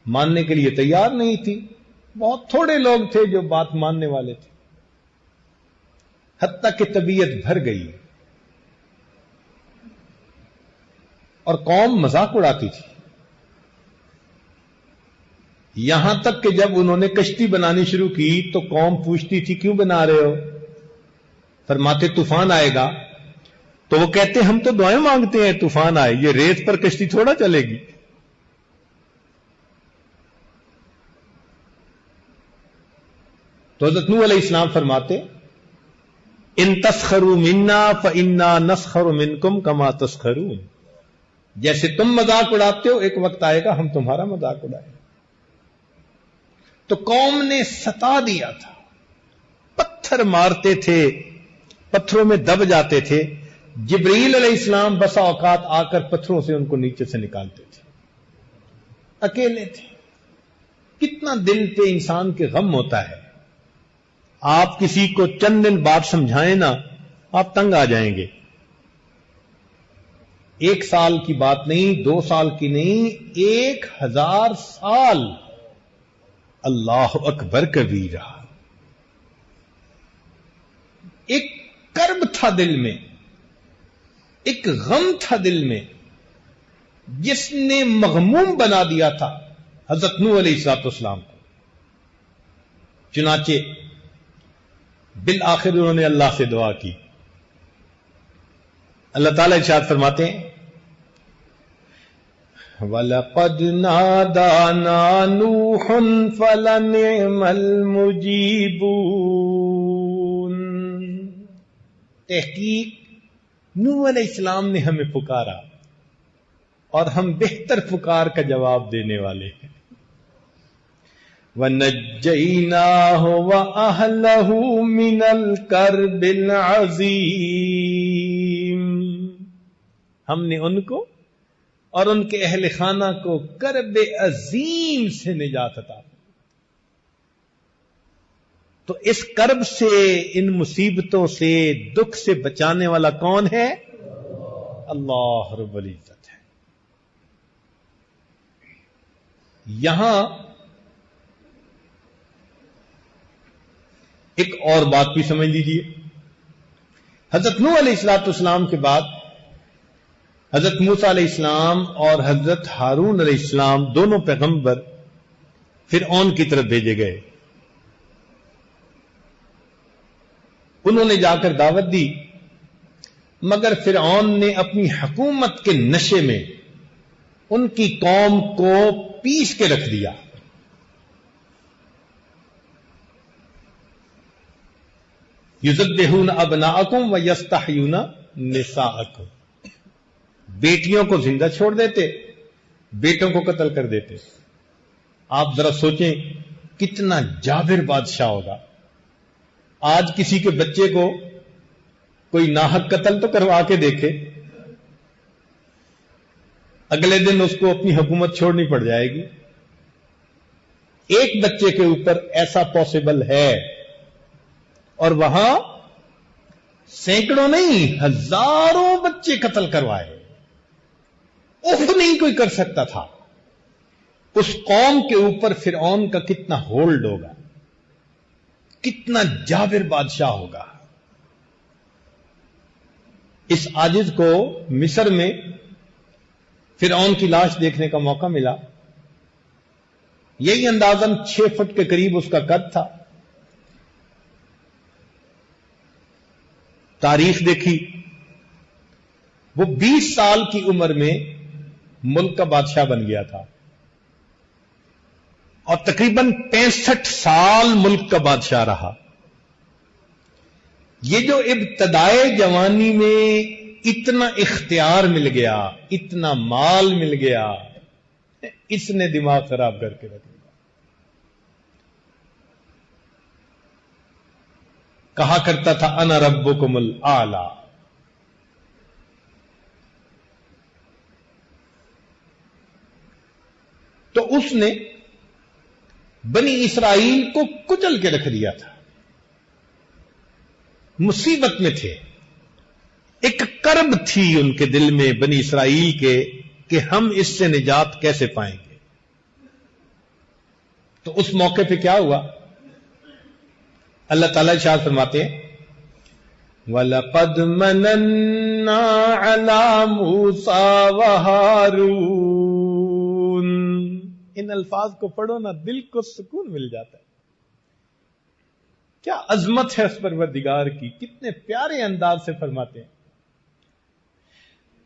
ماننے کے لیے تیار نہیں تھی. بہت تھوڑے لوگ تھے جو بات ماننے والے تھے، حتیٰ کہ طبیعت بھر گئی اور قوم مذاق اڑاتی تھی. یہاں تک کہ جب انہوں نے کشتی بنانی شروع کی تو قوم پوچھتی تھی کیوں بنا رہے ہو؟ فرماتے طوفان آئے گا. تو وہ کہتے ہم تو دعائیں مانگتے ہیں طوفان آئے، یہ ریت پر کشتی تھوڑا چلے گی. تو حضرت نوح علیہ السلام فرماتے ان تسخروا منا فانا نسخر منکم کما تسخرون، جیسے تم مذاق اڑاتے ہو ایک وقت آئے گا ہم تمہارا مذاق اڑائیں. تو قوم نے ستا دیا تھا، پتھر مارتے تھے، پتھروں میں دب جاتے تھے. جبریل علیہ السلام بسا اوقات آ کر پتھروں سے ان کو نیچے سے نکالتے تھے. اکیلے تھے. کتنا دل پہ انسان کے غم ہوتا ہے. آپ کسی کو چند دن بات سمجھائیں نا، آپ تنگ آ جائیں گے. 1 سال کی بات نہیں، 2 سال کی نہیں، 1000 سال. اللہ اکبر کبیرہ. ایک کرب تھا دل میں، ایک غم تھا دل میں، جس نے مغموم بنا دیا تھا حضرت نوح علیہ السلام کو. چنانچہ بالآخر انہوں نے اللہ سے دعا کی. اللہ تعالیٰ ارشاد فرماتے ہیں وَلَقَدْ نَادَانَا نُوحٌ فَلَنِعْمَ الْمُجِيبُونَ. تحقیق نوح علیہ السلام نے ہمیں پکارا اور ہم بہتر پکار کا جواب دینے والے ہیں. وَنَجَّيْنَاهُ وَأَهْلَهُ مِنَ الْكَرْبِ الْعَظِيمِ. ہم نے ان کو اور ان کے اہل خانہ کو کرب عظیم سے نجات عطا. تو اس کرب سے، ان مصیبتوں سے، دکھ سے بچانے والا کون ہے؟ اللہ رب العزت ہے. یہاں ایک اور بات بھی سمجھ لیجیے. حضرت نوح علیہ السلام کے بعد حضرت موسیٰ علیہ السلام اور حضرت ہارون علیہ السلام دونوں پیغمبر فرعون کی طرف بھیجے گئے. انہوں نے جا کر دعوت دی، مگر فرعون نے اپنی حکومت کے نشے میں ان کی قوم کو پیس کے رکھ دیا. یذبحون ابناءکم ویستحیون نساءکم. بیٹیوں کو زندہ چھوڑ دیتے، بیٹوں کو قتل کر دیتے. آپ ذرا سوچیں کتنا جابر بادشاہ ہوگا. آج کسی کے بچے کو کوئی ناحق قتل تو کروا کے دیکھے، اگلے دن اس کو اپنی حکومت چھوڑنی پڑ جائے گی. ایک بچے کے اوپر ایسا پاسبل ہے، اور وہاں سینکڑوں نہیں ہزاروں بچے قتل کروائے، اف نہیں کوئی کر سکتا تھا۔ اس قوم کے اوپر فرعون کا کتنا ہولڈ ہوگا، کتنا جابر بادشاہ ہوگا۔ اس عاجز کو مصر میں فرعون کی لاش دیکھنے کا موقع ملا، یہی اندازاً 6 فٹ کے قریب اس کا قد تھا۔ تاریخ دیکھی، وہ 20 سال کی عمر میں ملک کا بادشاہ بن گیا تھا، اور تقریباً 65 سال ملک کا بادشاہ رہا۔ یہ جو ابتدائے جوانی میں اتنا اختیار مل گیا، اتنا مال مل گیا، اس نے دماغ خراب کر کے رکھ دیا۔ کہا کرتا تھا انا ربکم الاعلی۔ تو اس نے بنی اسرائیل کو کچل کے رکھ دیا تھا، مصیبت میں تھے، ایک کرب تھی ان کے دل میں بنی اسرائیل کے کہ ہم اس سے نجات کیسے پائیں گے۔ تو اس موقع پہ کیا ہوا؟ اللہ تعالیٰ ارشاد فرماتے ہیں وَلَقَدْ مَنَنَّا عَلَى مُوسَى وَهَارُونَ۔ ان الفاظ کو پڑھو نا، دل کو سکون مل جاتا ہے۔ کیا عظمت ہے اس پروردگار کی، کتنے پیارے انداز سے فرماتے ہیں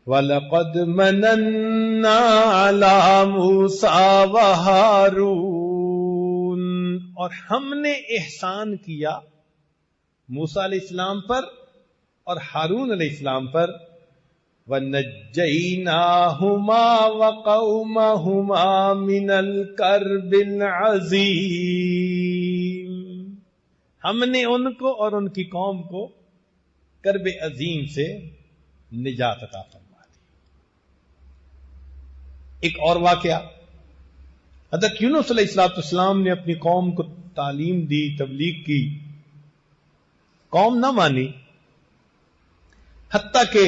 وَلَقَدْ مَنَنَّا عَلَى مُوسَى وَهَارُونَ، اور ہم نے احسان کیا موسیٰ علیہ السلام پر اور ہارون علیہ السلام پر، وَنَجَّيْنَاهُمَا وَقَوْمَهُمَا مِنَ الْكَرْبِ الْعَظِيمِ، ہم نے ان کو اور ان کی قوم کو کرب عظیم سے نجات عطا فرما دی۔ ایک اور واقعہ، حضرت یونس علیہ السلام نے اپنی قوم کو تعلیم دی، تبلیغ کی، قوم نہ مانی، حتیٰ کہ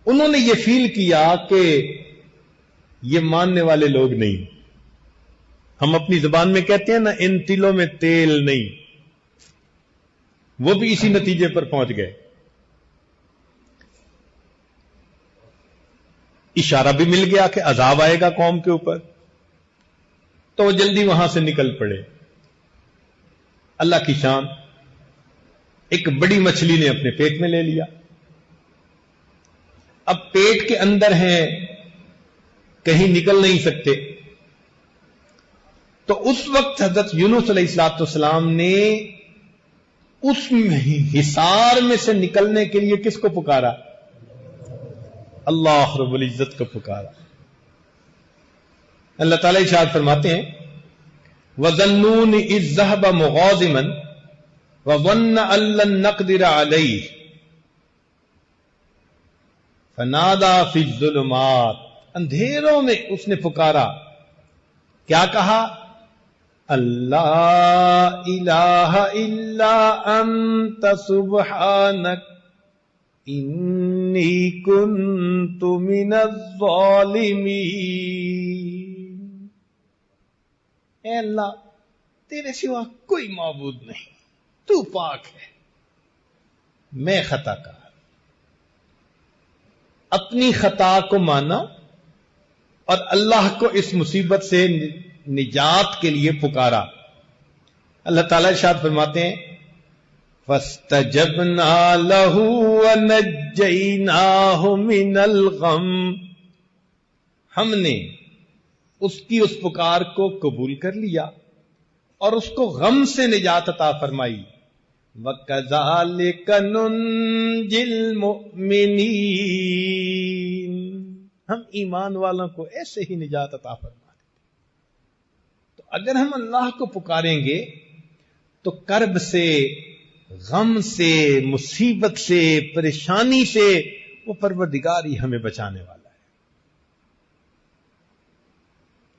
انہوں نے یہ فیل کیا کہ یہ ماننے والے لوگ نہیں۔ ہم اپنی زبان میں کہتے ہیں نا، ان تلوں میں تیل نہیں، وہ بھی اسی نتیجے پر پہنچ گئے۔ اشارہ بھی مل گیا کہ عذاب آئے گا قوم کے اوپر، تو وہ جلدی وہاں سے نکل پڑے۔ اللہ کی شان، ایک بڑی مچھلی نے اپنے پیٹ میں لے لیا، اب پیٹ کے اندر ہیں، کہیں نکل نہیں سکتے۔ تو اس وقت حضرت یونس علیہ السلام نے اس حصار میں سے نکلنے کے لیے کس کو پکارا؟ اللہ رب العزت کو پکارا۔ اللہ تعالیٰ ارشاد فرماتے ہیں وَظَنُّونِ إِذْ ذَهَبَ مُغَاضِبًا وَظَنَّ أَن لَّن نَّقْدِرَ عَلَيْهِ فَنَادَى فِي الظُّلُمَاتِ، اندھیروں میں اس نے پکارا، کیا کہا؟ اللہ الہ الا انت سبحانک انی کنت من الظالمین۔ اے اللہ، تیرے سوا کوئی معبود نہیں، تو پاک ہے، میں خطا کار۔ اپنی خطا کو مانا اور اللہ کو اس مصیبت سے نجات کے لیے پکارا۔ اللہ تعالیٰ ارشاد فرماتے ہیں فَاسْتَجَبْنَا لَهُ وَنَجَّيْنَاهُ مِنَ الْغَمِّ، ہم نے اس کی اس پکار کو قبول کر لیا اور اس کو غم سے نجات عطا فرمائی۔ وَكَذَلِكَ نُنْجِي الْمُؤْمِنِينَ، ہم ایمان والوں کو ایسے ہی نجات عطا فرماتے۔ تو اگر ہم اللہ کو پکاریں گے تو کرب سے، غم سے، مصیبت سے، پریشانی سے وہ پروردگار ہی ہمیں بچانے والا ہے۔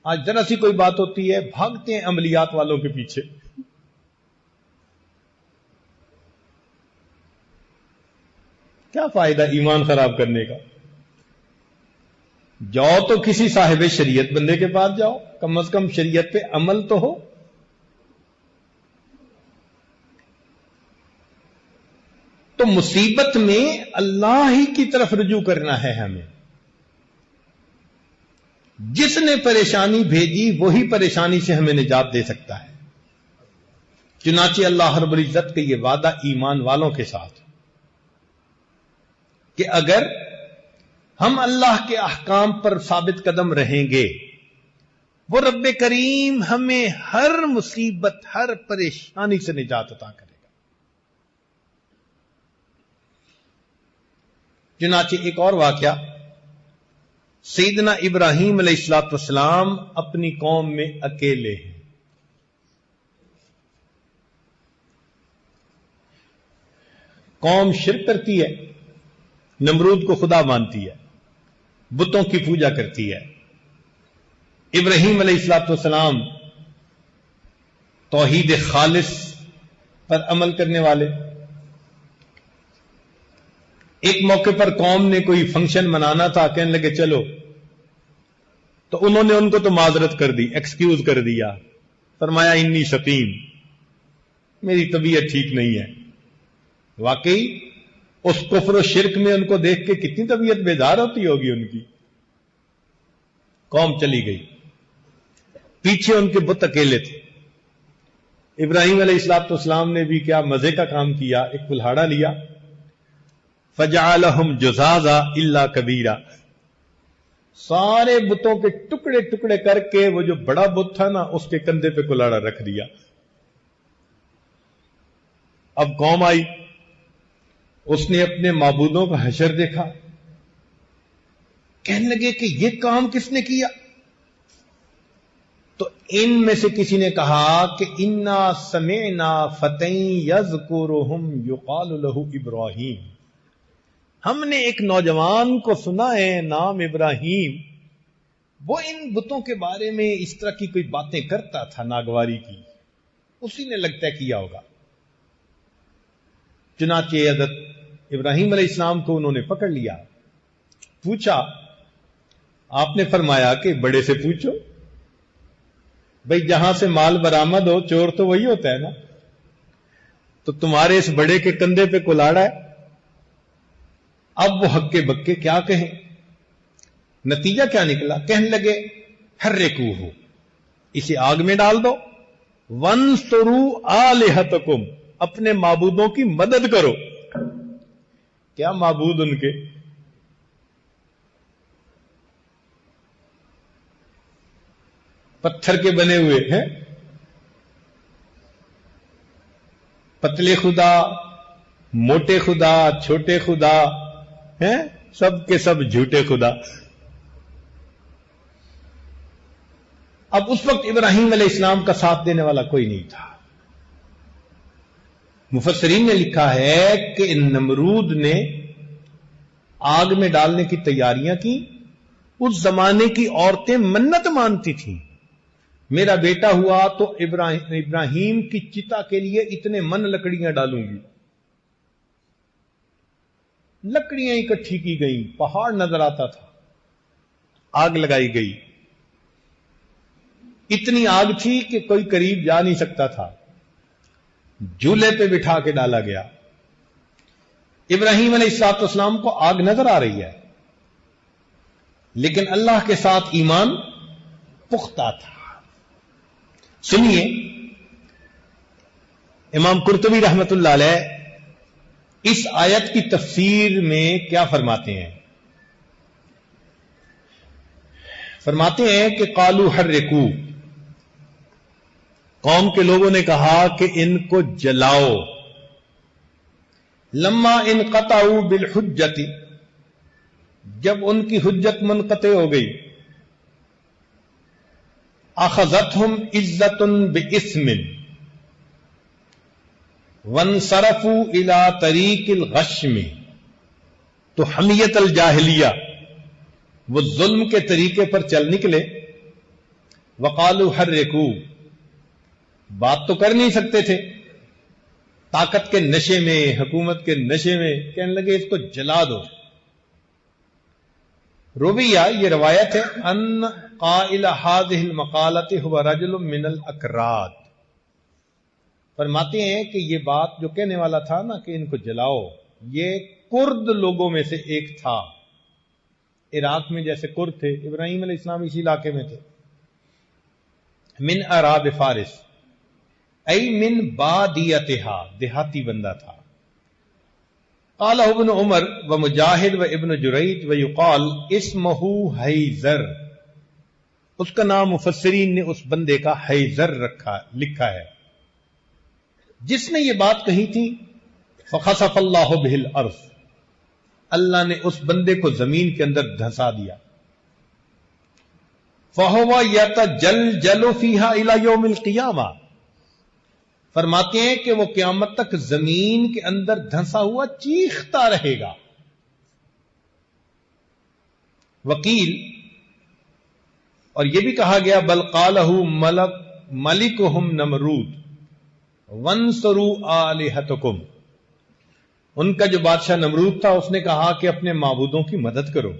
آج ذرا سی کوئی بات ہوتی ہے، بھاگتے ہیں عملیات والوں کے پیچھے، کیا فائدہ ایمان خراب کرنے کا؟ جاؤ تو کسی صاحب شریعت بندے کے پاس جاؤ، کم از کم شریعت پہ عمل تو ہو۔ تو مصیبت میں اللہ ہی کی طرف رجوع کرنا ہے ہمیں۔ جس نے پریشانی بھیجی وہی پریشانی سے ہمیں نجات دے سکتا ہے۔ چنانچہ اللہ رب العزت کا یہ وعدہ ایمان والوں کے ساتھ کہ اگر ہم اللہ کے احکام پر ثابت قدم رہیں گے، وہ رب کریم ہمیں ہر مصیبت، ہر پریشانی سے نجات عطا کرے گا۔ چنانچہ ایک اور واقعہ، سیدنا ابراہیم علیہ السلام اپنی قوم میں اکیلے ہیں۔ قوم شرک کرتی ہے، نمرود کو خدا مانتی ہے، بتوں کی پوجا کرتی ہے۔ ابراہیم علیہ السلام توحید خالص پر عمل کرنے والے۔ ایک موقع پر قوم نے کوئی فنکشن منانا تھا، کہنے لگے چلو، تو انہوں نے ان کو تو معذرت کر دی، ایکسکیوز کر دیا، فرمایا انی سقیم، میری طبیعت ٹھیک نہیں ہے۔ واقعی اس کفر و شرک میں ان کو دیکھ کے کتنی طبیعت بیدار ہوتی ہوگی ان کی۔ قوم چلی گئی، پیچھے ان کے بت اکیلے تھے۔ ابراہیم علیہ السلام نے بھی کیا مزے کا کام کیا، ایک کلہاڑا لیا، فجعلہم جزازا الا کبیرا، سارے بتوں کے ٹکڑے ٹکڑے کر کے وہ جو بڑا بت تھا نا اس کے کندھے پہ کلہاڑا رکھ دیا۔ اب قوم آئی، اس نے اپنے معبودوں کا حشر دیکھا، کہنے لگے کہ یہ کام کس نے کیا؟ تو ان میں سے کسی نے کہا کہ انا سمعنا فتى یذکرہم یقال لہ ابراہیم، ہم نے ایک نوجوان کو سنا ہے نام ابراہیم، وہ ان بتوں کے بارے میں اس طرح کی کوئی باتیں کرتا تھا ناگواری کی، اسی نے لگتا ہے کیا ہوگا۔ چنانچہ حضرت ابراہیم علیہ السلام کو انہوں نے پکڑ لیا، پوچھا، آپ نے فرمایا کہ بڑے سے پوچھو، بھئی جہاں سے مال برآمد ہو چور تو وہی ہوتا ہے نا، تو تمہارے اس بڑے کے کندھے پہ کلاڑا ہے۔ اب وہ ہکے بکے کیا کہیں، نتیجہ کیا نکلا، کہنے لگے حرکوہ، اسے آگ میں ڈال دو، وانصروا آلہتکم، اپنے معبودوں کی مدد کرو۔ کیا معبود ان کے؟ پتھر کے بنے ہوئے ہیں، پتلے خدا، موٹے خدا، چھوٹے خدا ہیں، سب کے سب جھوٹے خدا۔ اب اس وقت ابراہیم علیہ السلام کا ساتھ دینے والا کوئی نہیں تھا۔ مفسرین نے لکھا ہے کہ نمرود نے آگ میں ڈالنے کی تیاریاں کی۔ اس زمانے کی عورتیں منت مانتی تھیں، میرا بیٹا ہوا تو ابراہیم کی چتا کے لیے اتنے من لکڑیاں ڈالوں گی۔ لکڑیاں اکٹھی کی گئیں، پہاڑ نظر آتا تھا، آگ لگائی گئی، اتنی آگ تھی کہ کوئی قریب جا نہیں سکتا تھا، جھولے پہ بٹھا کے ڈالا گیا۔ ابراہیم علیہ السلام کو آگ نظر آ رہی ہے، لیکن اللہ کے ساتھ ایمان پختہ تھا۔ سنیے امام قرطبی رحمت اللہ علیہ اس آیت کی تفسیر میں کیا فرماتے ہیں؟ فرماتے ہیں کہ قالوا حرکوا، قوم کے لوگوں نے کہا کہ ان کو جلاؤ۔ لما انقطعوا بالحجت، جب ان کی حجت منقطع ہو گئی، اخذتهم عزت باسم وانصرفوا الى طریق الغشم، تو حمیت الجاہلیہ، وہ ظلم کے طریقے پر چل نکلے۔ وقالوا حرکوا، بات تو کر نہیں سکتے تھے، طاقت کے نشے میں، حکومت کے نشے میں، کہنے لگے اس کو جلا دو۔ رویہ، یہ روایت ہے، ان قائل هذه المقالة هو رجل من الاکراد، فرماتے ہیں کہ یہ بات جو کہنے والا تھا نا کہ ان کو جلاؤ، یہ کرد لوگوں میں سے ایک تھا۔ عراق میں جیسے کرد تھے، ابراہیم علیہ السلام اسی علاقے میں تھے۔ من اعراب فارس ای من بادیتها، دیہاتی بندہ تھا۔ قال ابن عمر و مجاہد و ابن جریج و یقال اسمہ حیزر، اس کا نام مفسرین نے اس بندے کا حیزر لکھا ہے، جس نے یہ بات کہی تھی۔ فخسف اللہ بہ الارض، اللہ نے اس بندے کو زمین کے اندر دھسا دیا۔ فہو یتجلجل فیہا الی یوم القیامہ، فرماتے ہیں کہ وہ قیامت تک زمین کے اندر دھنسا ہوا چیختا رہے گا۔ وکیل، اور یہ بھی کہا گیا بل قالہ ملکہم نمرود وانصروا آلہتکم، ان کا جو بادشاہ نمرود تھا اس نے کہا کہ اپنے معبودوں کی مدد کرو۔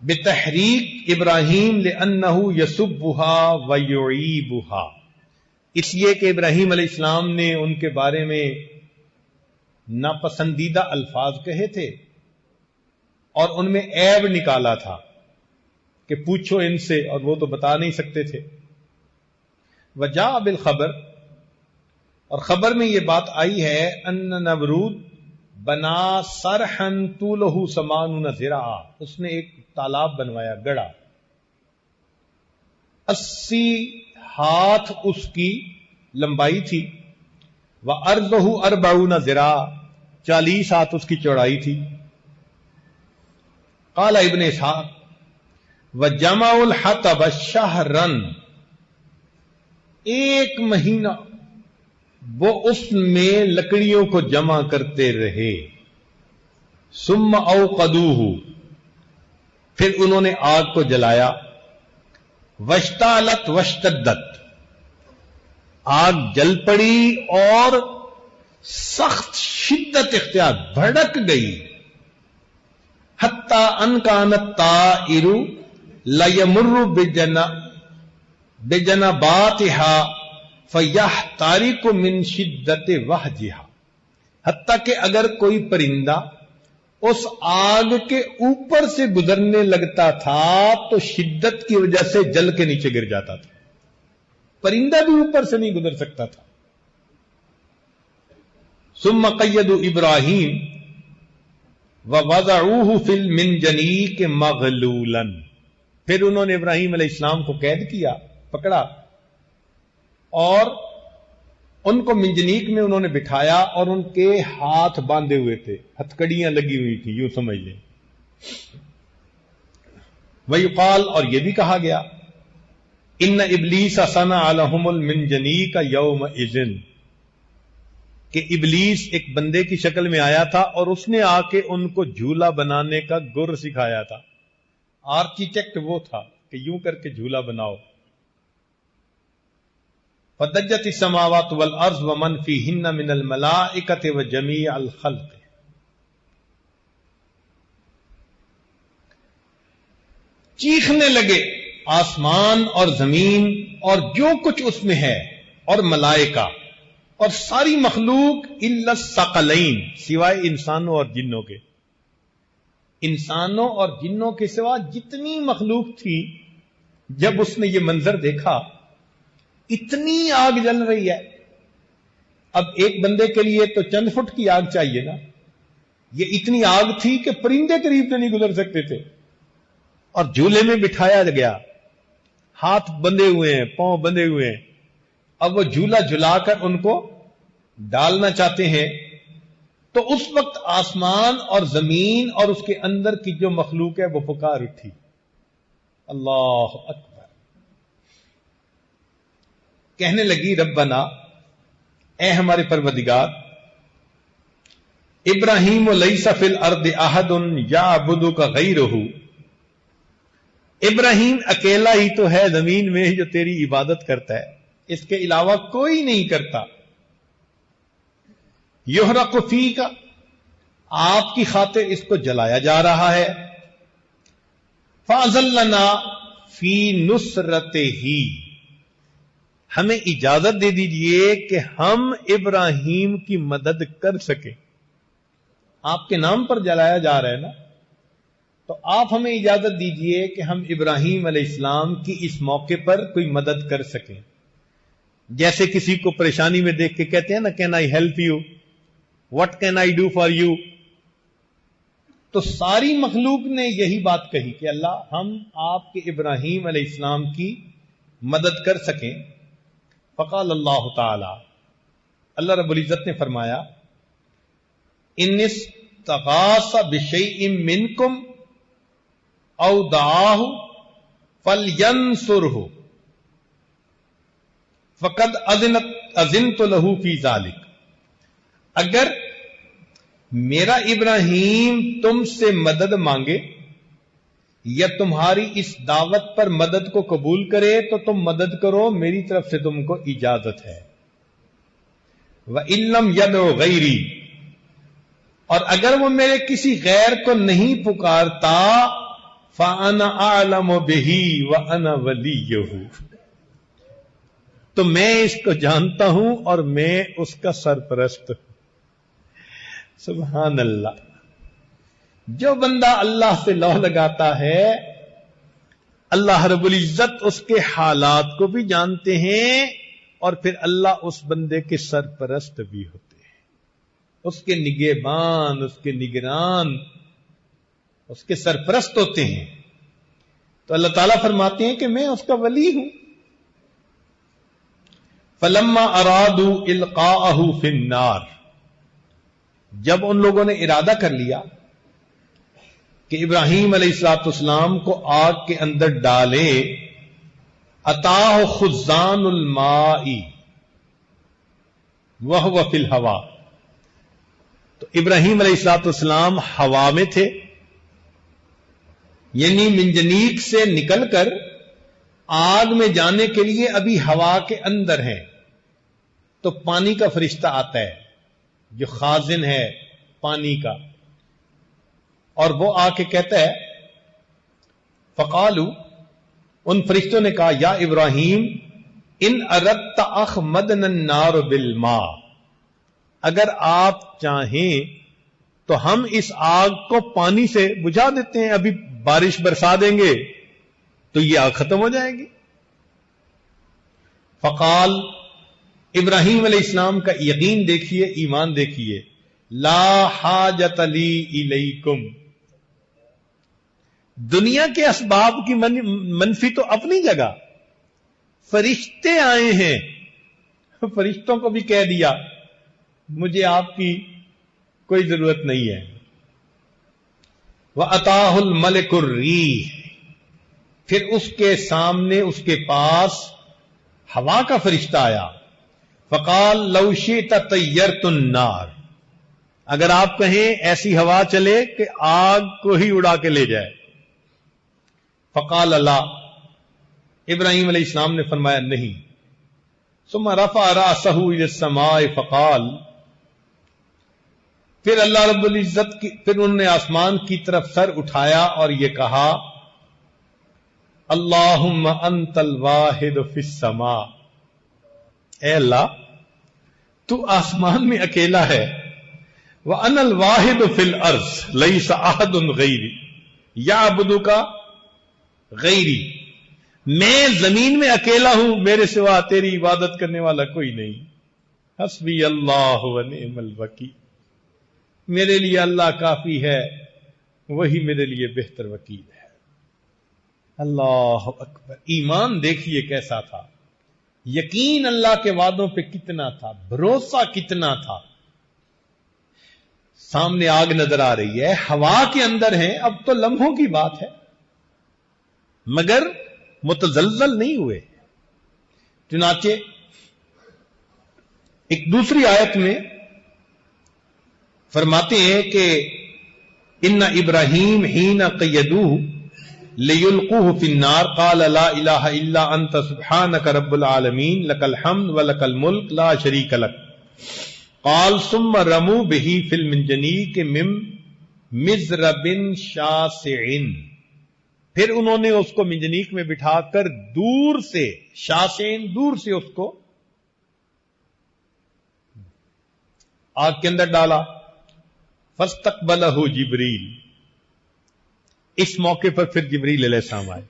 بتحریک ابراہیم لأنہ یسبھا ویعیبھا، اس لیے کہ ابراہیم علیہ السلام نے ان کے بارے میں ناپسندیدہ الفاظ کہے تھے اور ان میں عیب نکالا تھا کہ پوچھو ان سے، اور وہ تو بتا نہیں سکتے تھے۔ وجاء بالخبر، اور خبر میں یہ بات آئی ہے، ان نمرود بنا سرحن طولہ 80 ذراعا، اس نے ایک تالاب بنوایا، گڑا، 80 ہاتھ اس کی لمبائی تھی، وعرضہ 40 ذراعا، 40 ہاتھ اس کی چوڑائی تھی۔ قال ابن اسحاق وجمع الحطب شہرا، ایک مہینہ وہ اس میں لکڑیوں کو جمع کرتے رہے۔ ثم اوقدوہ، پھر انہوں نے آگ کو جلایا۔ واشتعلت واشتدت، آگ جل پڑی اور سخت شدت اختیار، بھڑک گئی۔ حتی ان کان الطائر لیمر بجنباتها فیحترق من شدت وہجها، حتیٰ کہ اگر کوئی پرندہ اس آگ کے اوپر سے گزرنے لگتا تھا تو شدت کی وجہ سے جل کے نیچے گر جاتا تھا، پرندہ بھی اوپر سے نہیں گزر سکتا تھا۔ ثم قیدوا ابراہیم ووضعوه فی المنجنیق مغلولا، پھر انہوں نے ابراہیم علیہ السلام کو قید کیا، پکڑا، اور ان کو منجنیق میں انہوں نے بٹھایا، اور ان کے ہاتھ باندھے ہوئے تھے، ہتھکڑیاں لگی ہوئی تھی، یوں سمجھ لیں۔ ویقال، اور یہ بھی کہا گیا، ان ابلیس صنع لهم المنجنیق یومئذ، کہ ابلیس ایک بندے کی شکل میں آیا تھا اور اس نے آ کے ان کو جھولا بنانے کا گر سکھایا تھا۔ آرکیٹیکٹ وہ تھا کہ یوں کر کے جھولا بناؤ۔ فدجت السماوات والارض ومن فیہن من الملائکۃ وجمیع الخلق، چیخنے لگے آسمان اور زمین اور جو کچھ اس میں ہے، اور ملائکہ اور ساری مخلوق، الا الثقلین، سوائے انسانوں اور جنوں کے۔ انسانوں اور جنوں کے سوا جتنی مخلوق تھی، جب اس نے یہ منظر دیکھا، اتنی آگ جل رہی ہے، اب ایک بندے کے لیے تو چند فٹ کی آگ چاہیے نا، یہ اتنی آگ تھی کہ پرندے قریب سے نہیں گزر سکتے تھے، اور جھولے میں بٹھایا گیا، ہاتھ بندھے ہوئے ہیں، پاؤں بندھے ہوئے ہیں، اب وہ جھولا جھلا کر ان کو ڈالنا چاہتے ہیں۔ تو اس وقت آسمان اور زمین اور اس کے اندر کی جو مخلوق ہے وہ پکار اٹھی، اللہ اکبر، کہنے لگی ربنا، اے ہمارے پروردگار، ابراہیم لیس فی الارض احد یعبدک غیرہ، ابراہیم اکیلا ہی تو ہے زمین میں جو تیری عبادت کرتا ہے، اس کے علاوہ کوئی نہیں کرتا. یحرق فیک، آپ کی خاطر اس کو جلایا جا رہا ہے. فاذلنا فی نصرتہ، ہمیں اجازت دے دیجئے کہ ہم ابراہیم کی مدد کر سکیں. آپ کے نام پر جلایا جا رہا ہے نا، تو آپ ہمیں اجازت دیجئے کہ ہم ابراہیم علیہ السلام کی اس موقع پر کوئی مدد کر سکیں. جیسے کسی کو پریشانی میں دیکھ کے کہتے ہیں نا، can I help you, what can I do for you. تو ساری مخلوق نے یہی بات کہی کہ اللہ ہم آپ کے ابراہیم علیہ السلام کی مدد کر سکیں. فقال اللہ تعالی، اللہ رب العزت نے فرمایا، ان استغاث بشیء منکم او دعاہ فلینصرہ فقد اذنت لہ فی ذلک. اگر میرا ابراہیم تم سے مدد مانگے یا تمہاری اس دعوت پر مدد کو قبول کرے تو تم مدد کرو، میری طرف سے تم کو اجازت ہے. وَإِن لَّمْ يَدْعُ غَيْرِي، اور اگر وہ میرے کسی غیر کو نہیں پکارتا، فَأَنَا أَعْلَمُ بِهِ وَأَنَا وَلِيُّهُ، تو میں اس کو جانتا ہوں اور میں اس کا سرپرست ہوں. سبحان اللہ. جو بندہ اللہ سے لو لگاتا ہے، اللہ رب العزت اس کے حالات کو بھی جانتے ہیں اور پھر اللہ اس بندے کے سرپرست بھی ہوتے ہیں، اس کے نگہبان، اس کے نگران، اس کے سرپرست ہوتے ہیں. تو اللہ تعالیٰ فرماتے ہیں کہ میں اس کا ولی ہوں. فَلَمَّا أَرَادُوا إِلْقَاءَهُ فِي النَّارِ، جب ان لوگوں نے ارادہ کر لیا کہ ابراہیم علیہ الصلوۃ والسلام کو آگ کے اندر ڈالے، اتاہ خزان الماء وہو فی الہوا، تو ابراہیم علیہ الصلوۃ والسلام ہوا میں تھے، یعنی منجنیق سے نکل کر آگ میں جانے کے لیے ابھی ہوا کے اندر ہیں. تو پانی کا فرشتہ آتا ہے جو خازن ہے پانی کا، اور وہ آ کے کہتا ہے، فقالو، ان فرشتوں نے کہا، یا ابراہیم ان اردت اخمدنا النار بالماء، اگر آپ چاہیں تو ہم اس آگ کو پانی سے بجھا دیتے ہیں، ابھی بارش برسا دیں گے تو یہ آگ ختم ہو جائے گی. فقال، ابراہیم علیہ السلام کا یقین دیکھیے، ایمان دیکھیے، لا حاجت لی الیکم، دنیا کے اسباب کی منفی تو اپنی جگہ، فرشتے آئے ہیں، فرشتوں کو بھی کہہ دیا مجھے آپ کی کوئی ضرورت نہیں ہے. وَأَتَاهُ الْمَلِكُ الرِّيحِ، پھر اس کے سامنے، اس کے پاس ہوا کا فرشتہ آیا. فقال لو شئت طیرت النار، اگر آپ کہیں ایسی ہوا چلے کہ آگ کو ہی اڑا کے لے جائے. فقال لا، ابراہیم علیہ السلام نے فرمایا نہیں. ثم رفع رأسه الى السماء فقال، پھر اللہ رب العزت کی، پھر انہوں نے آسمان کی طرف سر اٹھایا اور یہ کہا، اللہم انت الواحد فی السماء، اے اللہ تو آسمان میں اکیلا ہے، وَأَنَا الْوَاحِدُ فِي الْأَرْضِ لَيْسَ أَحَدٌ غَيْرِي يَعْبُدُكَ غَيْرِي، میں زمین میں اکیلا ہوں، میرے سوا تیری عبادت کرنے والا کوئی نہیں. حسبی اللہ ونعم الوکیل، میرے لیے اللہ کافی ہے، وہی میرے لیے بہتر وکیل ہے. اللہ اکبر. ایمان دیکھیے کیسا تھا، یقین اللہ کے وعدوں پہ کتنا تھا، بھروسہ کتنا تھا. سامنے آگ نظر آ رہی ہے، ہوا کے اندر ہیں، اب تو لمحوں کی بات ہے، مگر متزلزل نہیں ہوئے. چنانچہ ایک دوسری آیت میں فرماتے ہیں کہ ان ابراہیم حین قیدوہ لِيُلْقُوهُ فِي النَّارِ قَالَ لَا إِلَٰهَ إِلَّا أَنْتَ سُبْحَانَكَ رَبُّ الْعَالَمِينَ لَكَ الْحَمْدُ وَلَكَ الْمُلْكُ لَا شَرِيكَ لَكَ قَالَ ثُمَّ رَمُوا بِهِ فِي الْمَنْجَنِيقِ مِن مِزْرَبٍ شَاسِعٍ، پھر انہوں نے اس کو منجنیق میں بٹھا کر دور سے، شاسعٍ دور سے اس کو آگ کے اندر ڈالا. فَاسْتَقْبَلَهُ جِبْرِيلُ، اس موقع پر پھر جبریل علیہ السلام آئے.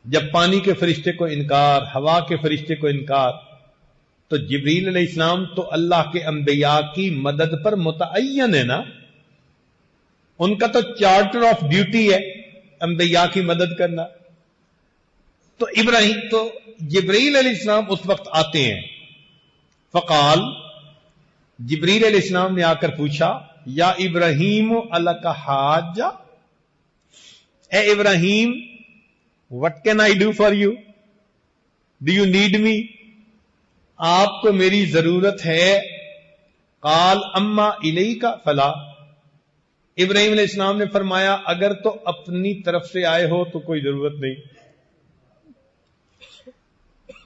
جب پانی کے فرشتے کو انکار، ہوا کے فرشتے کو انکار، تو جبریل علیہ السلام تو اللہ کے انبیاء کی مدد پر متعین ہے نا، ان کا تو چارٹر آف ڈیوٹی ہے انبیاء کی مدد کرنا. تو جبریل علیہ السلام اس وقت آتے ہیں. فقال، جبریل علیہ السلام نے آ کر پوچھا، یا ابراہیم الک حاجہ، اے ابراہیم what can I do for you? Do you need me? آپ کو میری ضرورت ہے. قال اما الیک فلا، ابراہیم علیہ السلام نے فرمایا اگر تو اپنی طرف سے آئے ہو تو کوئی ضرورت نہیں،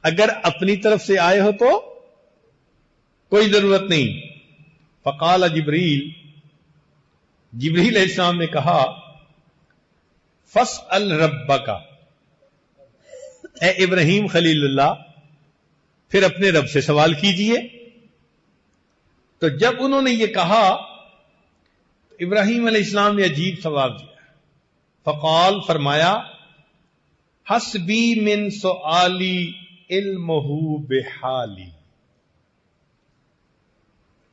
اگر اپنی طرف سے آئے ہو تو کوئی ضرورت نہیں. فقال جبریل علیہ السلام نے کہا، فاسأل ربک، اے ابراہیم خلیل اللہ پھر اپنے رب سے سوال کیجئے. تو جب انہوں نے یہ کہا ابراہیم علیہ السلام نے عجیب سوال دیا. فقال، فرمایا، حسبی من سؤالی علمہ بحالی،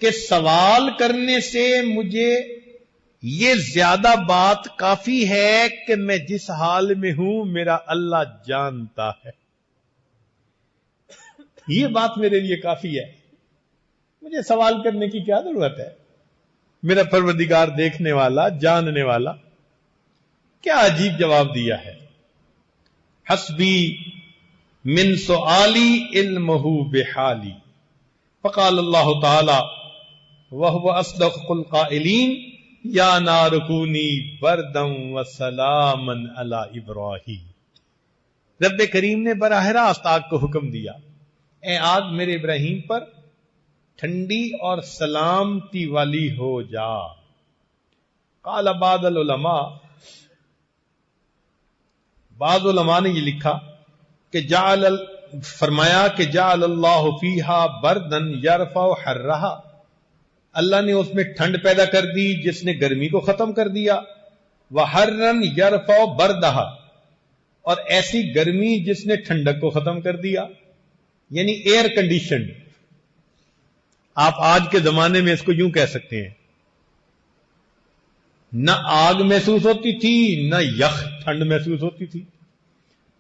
کہ سوال کرنے سے مجھے یہ زیادہ بات کافی ہے کہ میں جس حال میں ہوں میرا اللہ جانتا ہے. یہ بات میرے لیے کافی ہے، مجھے سوال کرنے کی کیا ضرورت ہے، میرا پروردگار دیکھنے والا، جاننے والا. کیا عجیب جواب دیا ہے. حسبی من سؤالی علمہ بحالی. فقال اللہ تعالی وہو اصدق القائلین، یا نار کونی بردا وسلاما علی ابراہیم. رب کریم نے براہ راست آگ کو حکم دیا، اے آگ میرے ابراہیم پر ٹھنڈی اور سلامتی والی ہو جا. قال بعض علماء نے یہ لکھا کہ فرمایا کہ جعل اللہ فیہا بردا یرفع حرہا، اللہ نے اس میں ٹھنڈ پیدا کر دی جس نے گرمی کو ختم کر دیا. وحرن یرفع بردہا، اور ایسی گرمی جس نے ٹھنڈک کو ختم کر دیا، یعنی ایئر کنڈیشنڈ. آپ آج کے زمانے میں اس کو یوں کہہ سکتے ہیں، نہ آگ محسوس ہوتی تھی نہ یخ ٹھنڈ محسوس ہوتی تھی،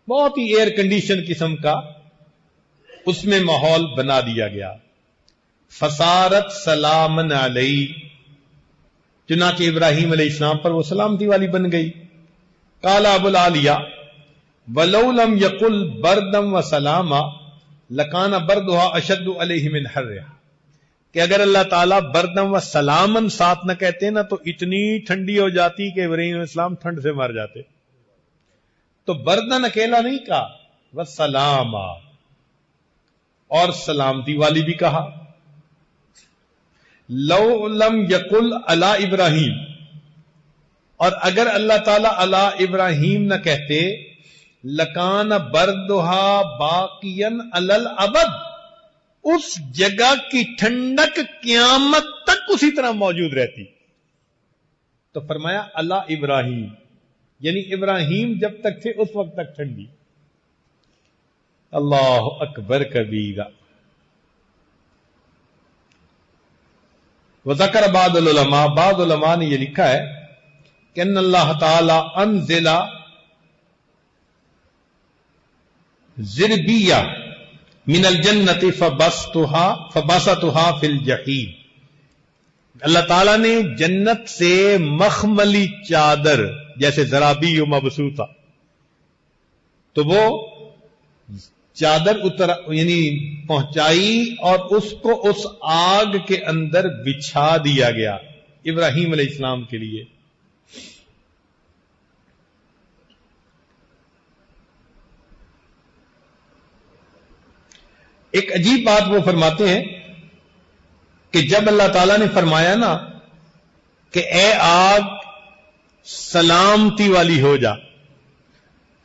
بہت ہی ایئر کنڈیشن قسم کا اس میں ماحول بنا دیا گیا. فصارت سلامن علی، چنانچہ ابراہیم علیہ السلام پر وہ سلامتی والی بن گئی. قال ابو العالیہ ولو لم یقل بردم و سلاما لکان بردھا اشد علیہ من حرھا، کہ اگر اللہ تعالیٰ بردم و سلامن ساتھ نہ کہتے نا تو اتنی ٹھنڈی ہو جاتی کہ ابراہیم علیہ السلام ٹھنڈ سے مر جاتے. تو بردن اکیلا نہیں کہا، وہ سلاما اور سلامتی والی بھی کہا. لو لم یقل علی ابراہیم، اور اگر اللہ تعالیٰ علی ابراہیم نہ کہتے، لکان بردھا باقین علی الابد، اس جگہ کی ٹھنڈک قیامت تک اسی طرح موجود رہتی. تو فرمایا علی ابراہیم، یعنی ابراہیم جب تک تھے اس وقت تک ٹھنڈی. اللہ اکبر کبیرہ. وذکر بعض العلماء، بعض علماء نے یہ لکھا ہے کہ ان اللہ تعالی انزل زربیہ من الجنت فبسطها فی الجحیم، اللہ تعالیٰ نے جنت سے مخملی چادر جیسے زرابی و مبسوطہ، تو وہ چادر یعنی پہنچائی اور اس کو اس آگ کے اندر بچھا دیا گیا ابراہیم علیہ السلام کے لیے. ایک عجیب بات وہ فرماتے ہیں کہ جب اللہ تعالیٰ نے فرمایا نا کہ اے آگ سلامتی والی ہو جا،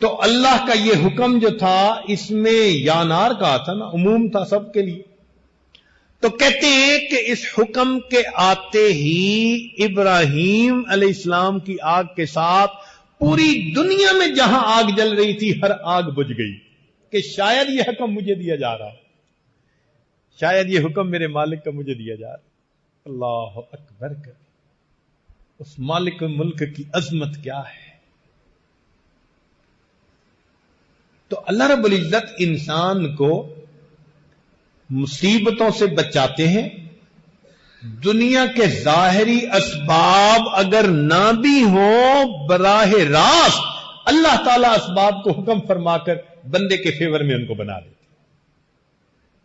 تو اللہ کا یہ حکم جو تھا اس میں یا نار کہا تھا نا، عموم تھا سب کے لیے. تو کہتے ہیں کہ اس حکم کے آتے ہی ابراہیم علیہ السلام کی آگ کے ساتھ پوری دنیا میں جہاں آگ جل رہی تھی ہر آگ بجھ گئی، کہ شاید یہ حکم مجھے دیا جا رہا، شاید یہ حکم میرے مالک کا مجھے دیا جا رہا. اللہ اکبر کر، اس مالک ملک کی عظمت کیا ہے. تو اللہ رب العزت انسان کو مصیبتوں سے بچاتے ہیں. دنیا کے ظاہری اسباب اگر نہ بھی ہوں، براہ راست اللہ تعالیٰ اسباب کو حکم فرما کر بندے کے فیور میں ان کو بنا دیتے.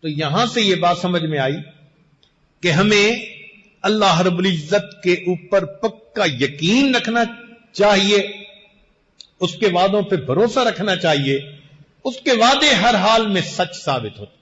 تو یہاں سے یہ بات سمجھ میں آئی کہ ہمیں اللہ رب العزت کے اوپر پکا یقین رکھنا چاہیے، اس کے وعدوں پہ بھروسہ رکھنا چاہیے. اس کے وعدے ہر حال میں سچ ثابت ہوتے.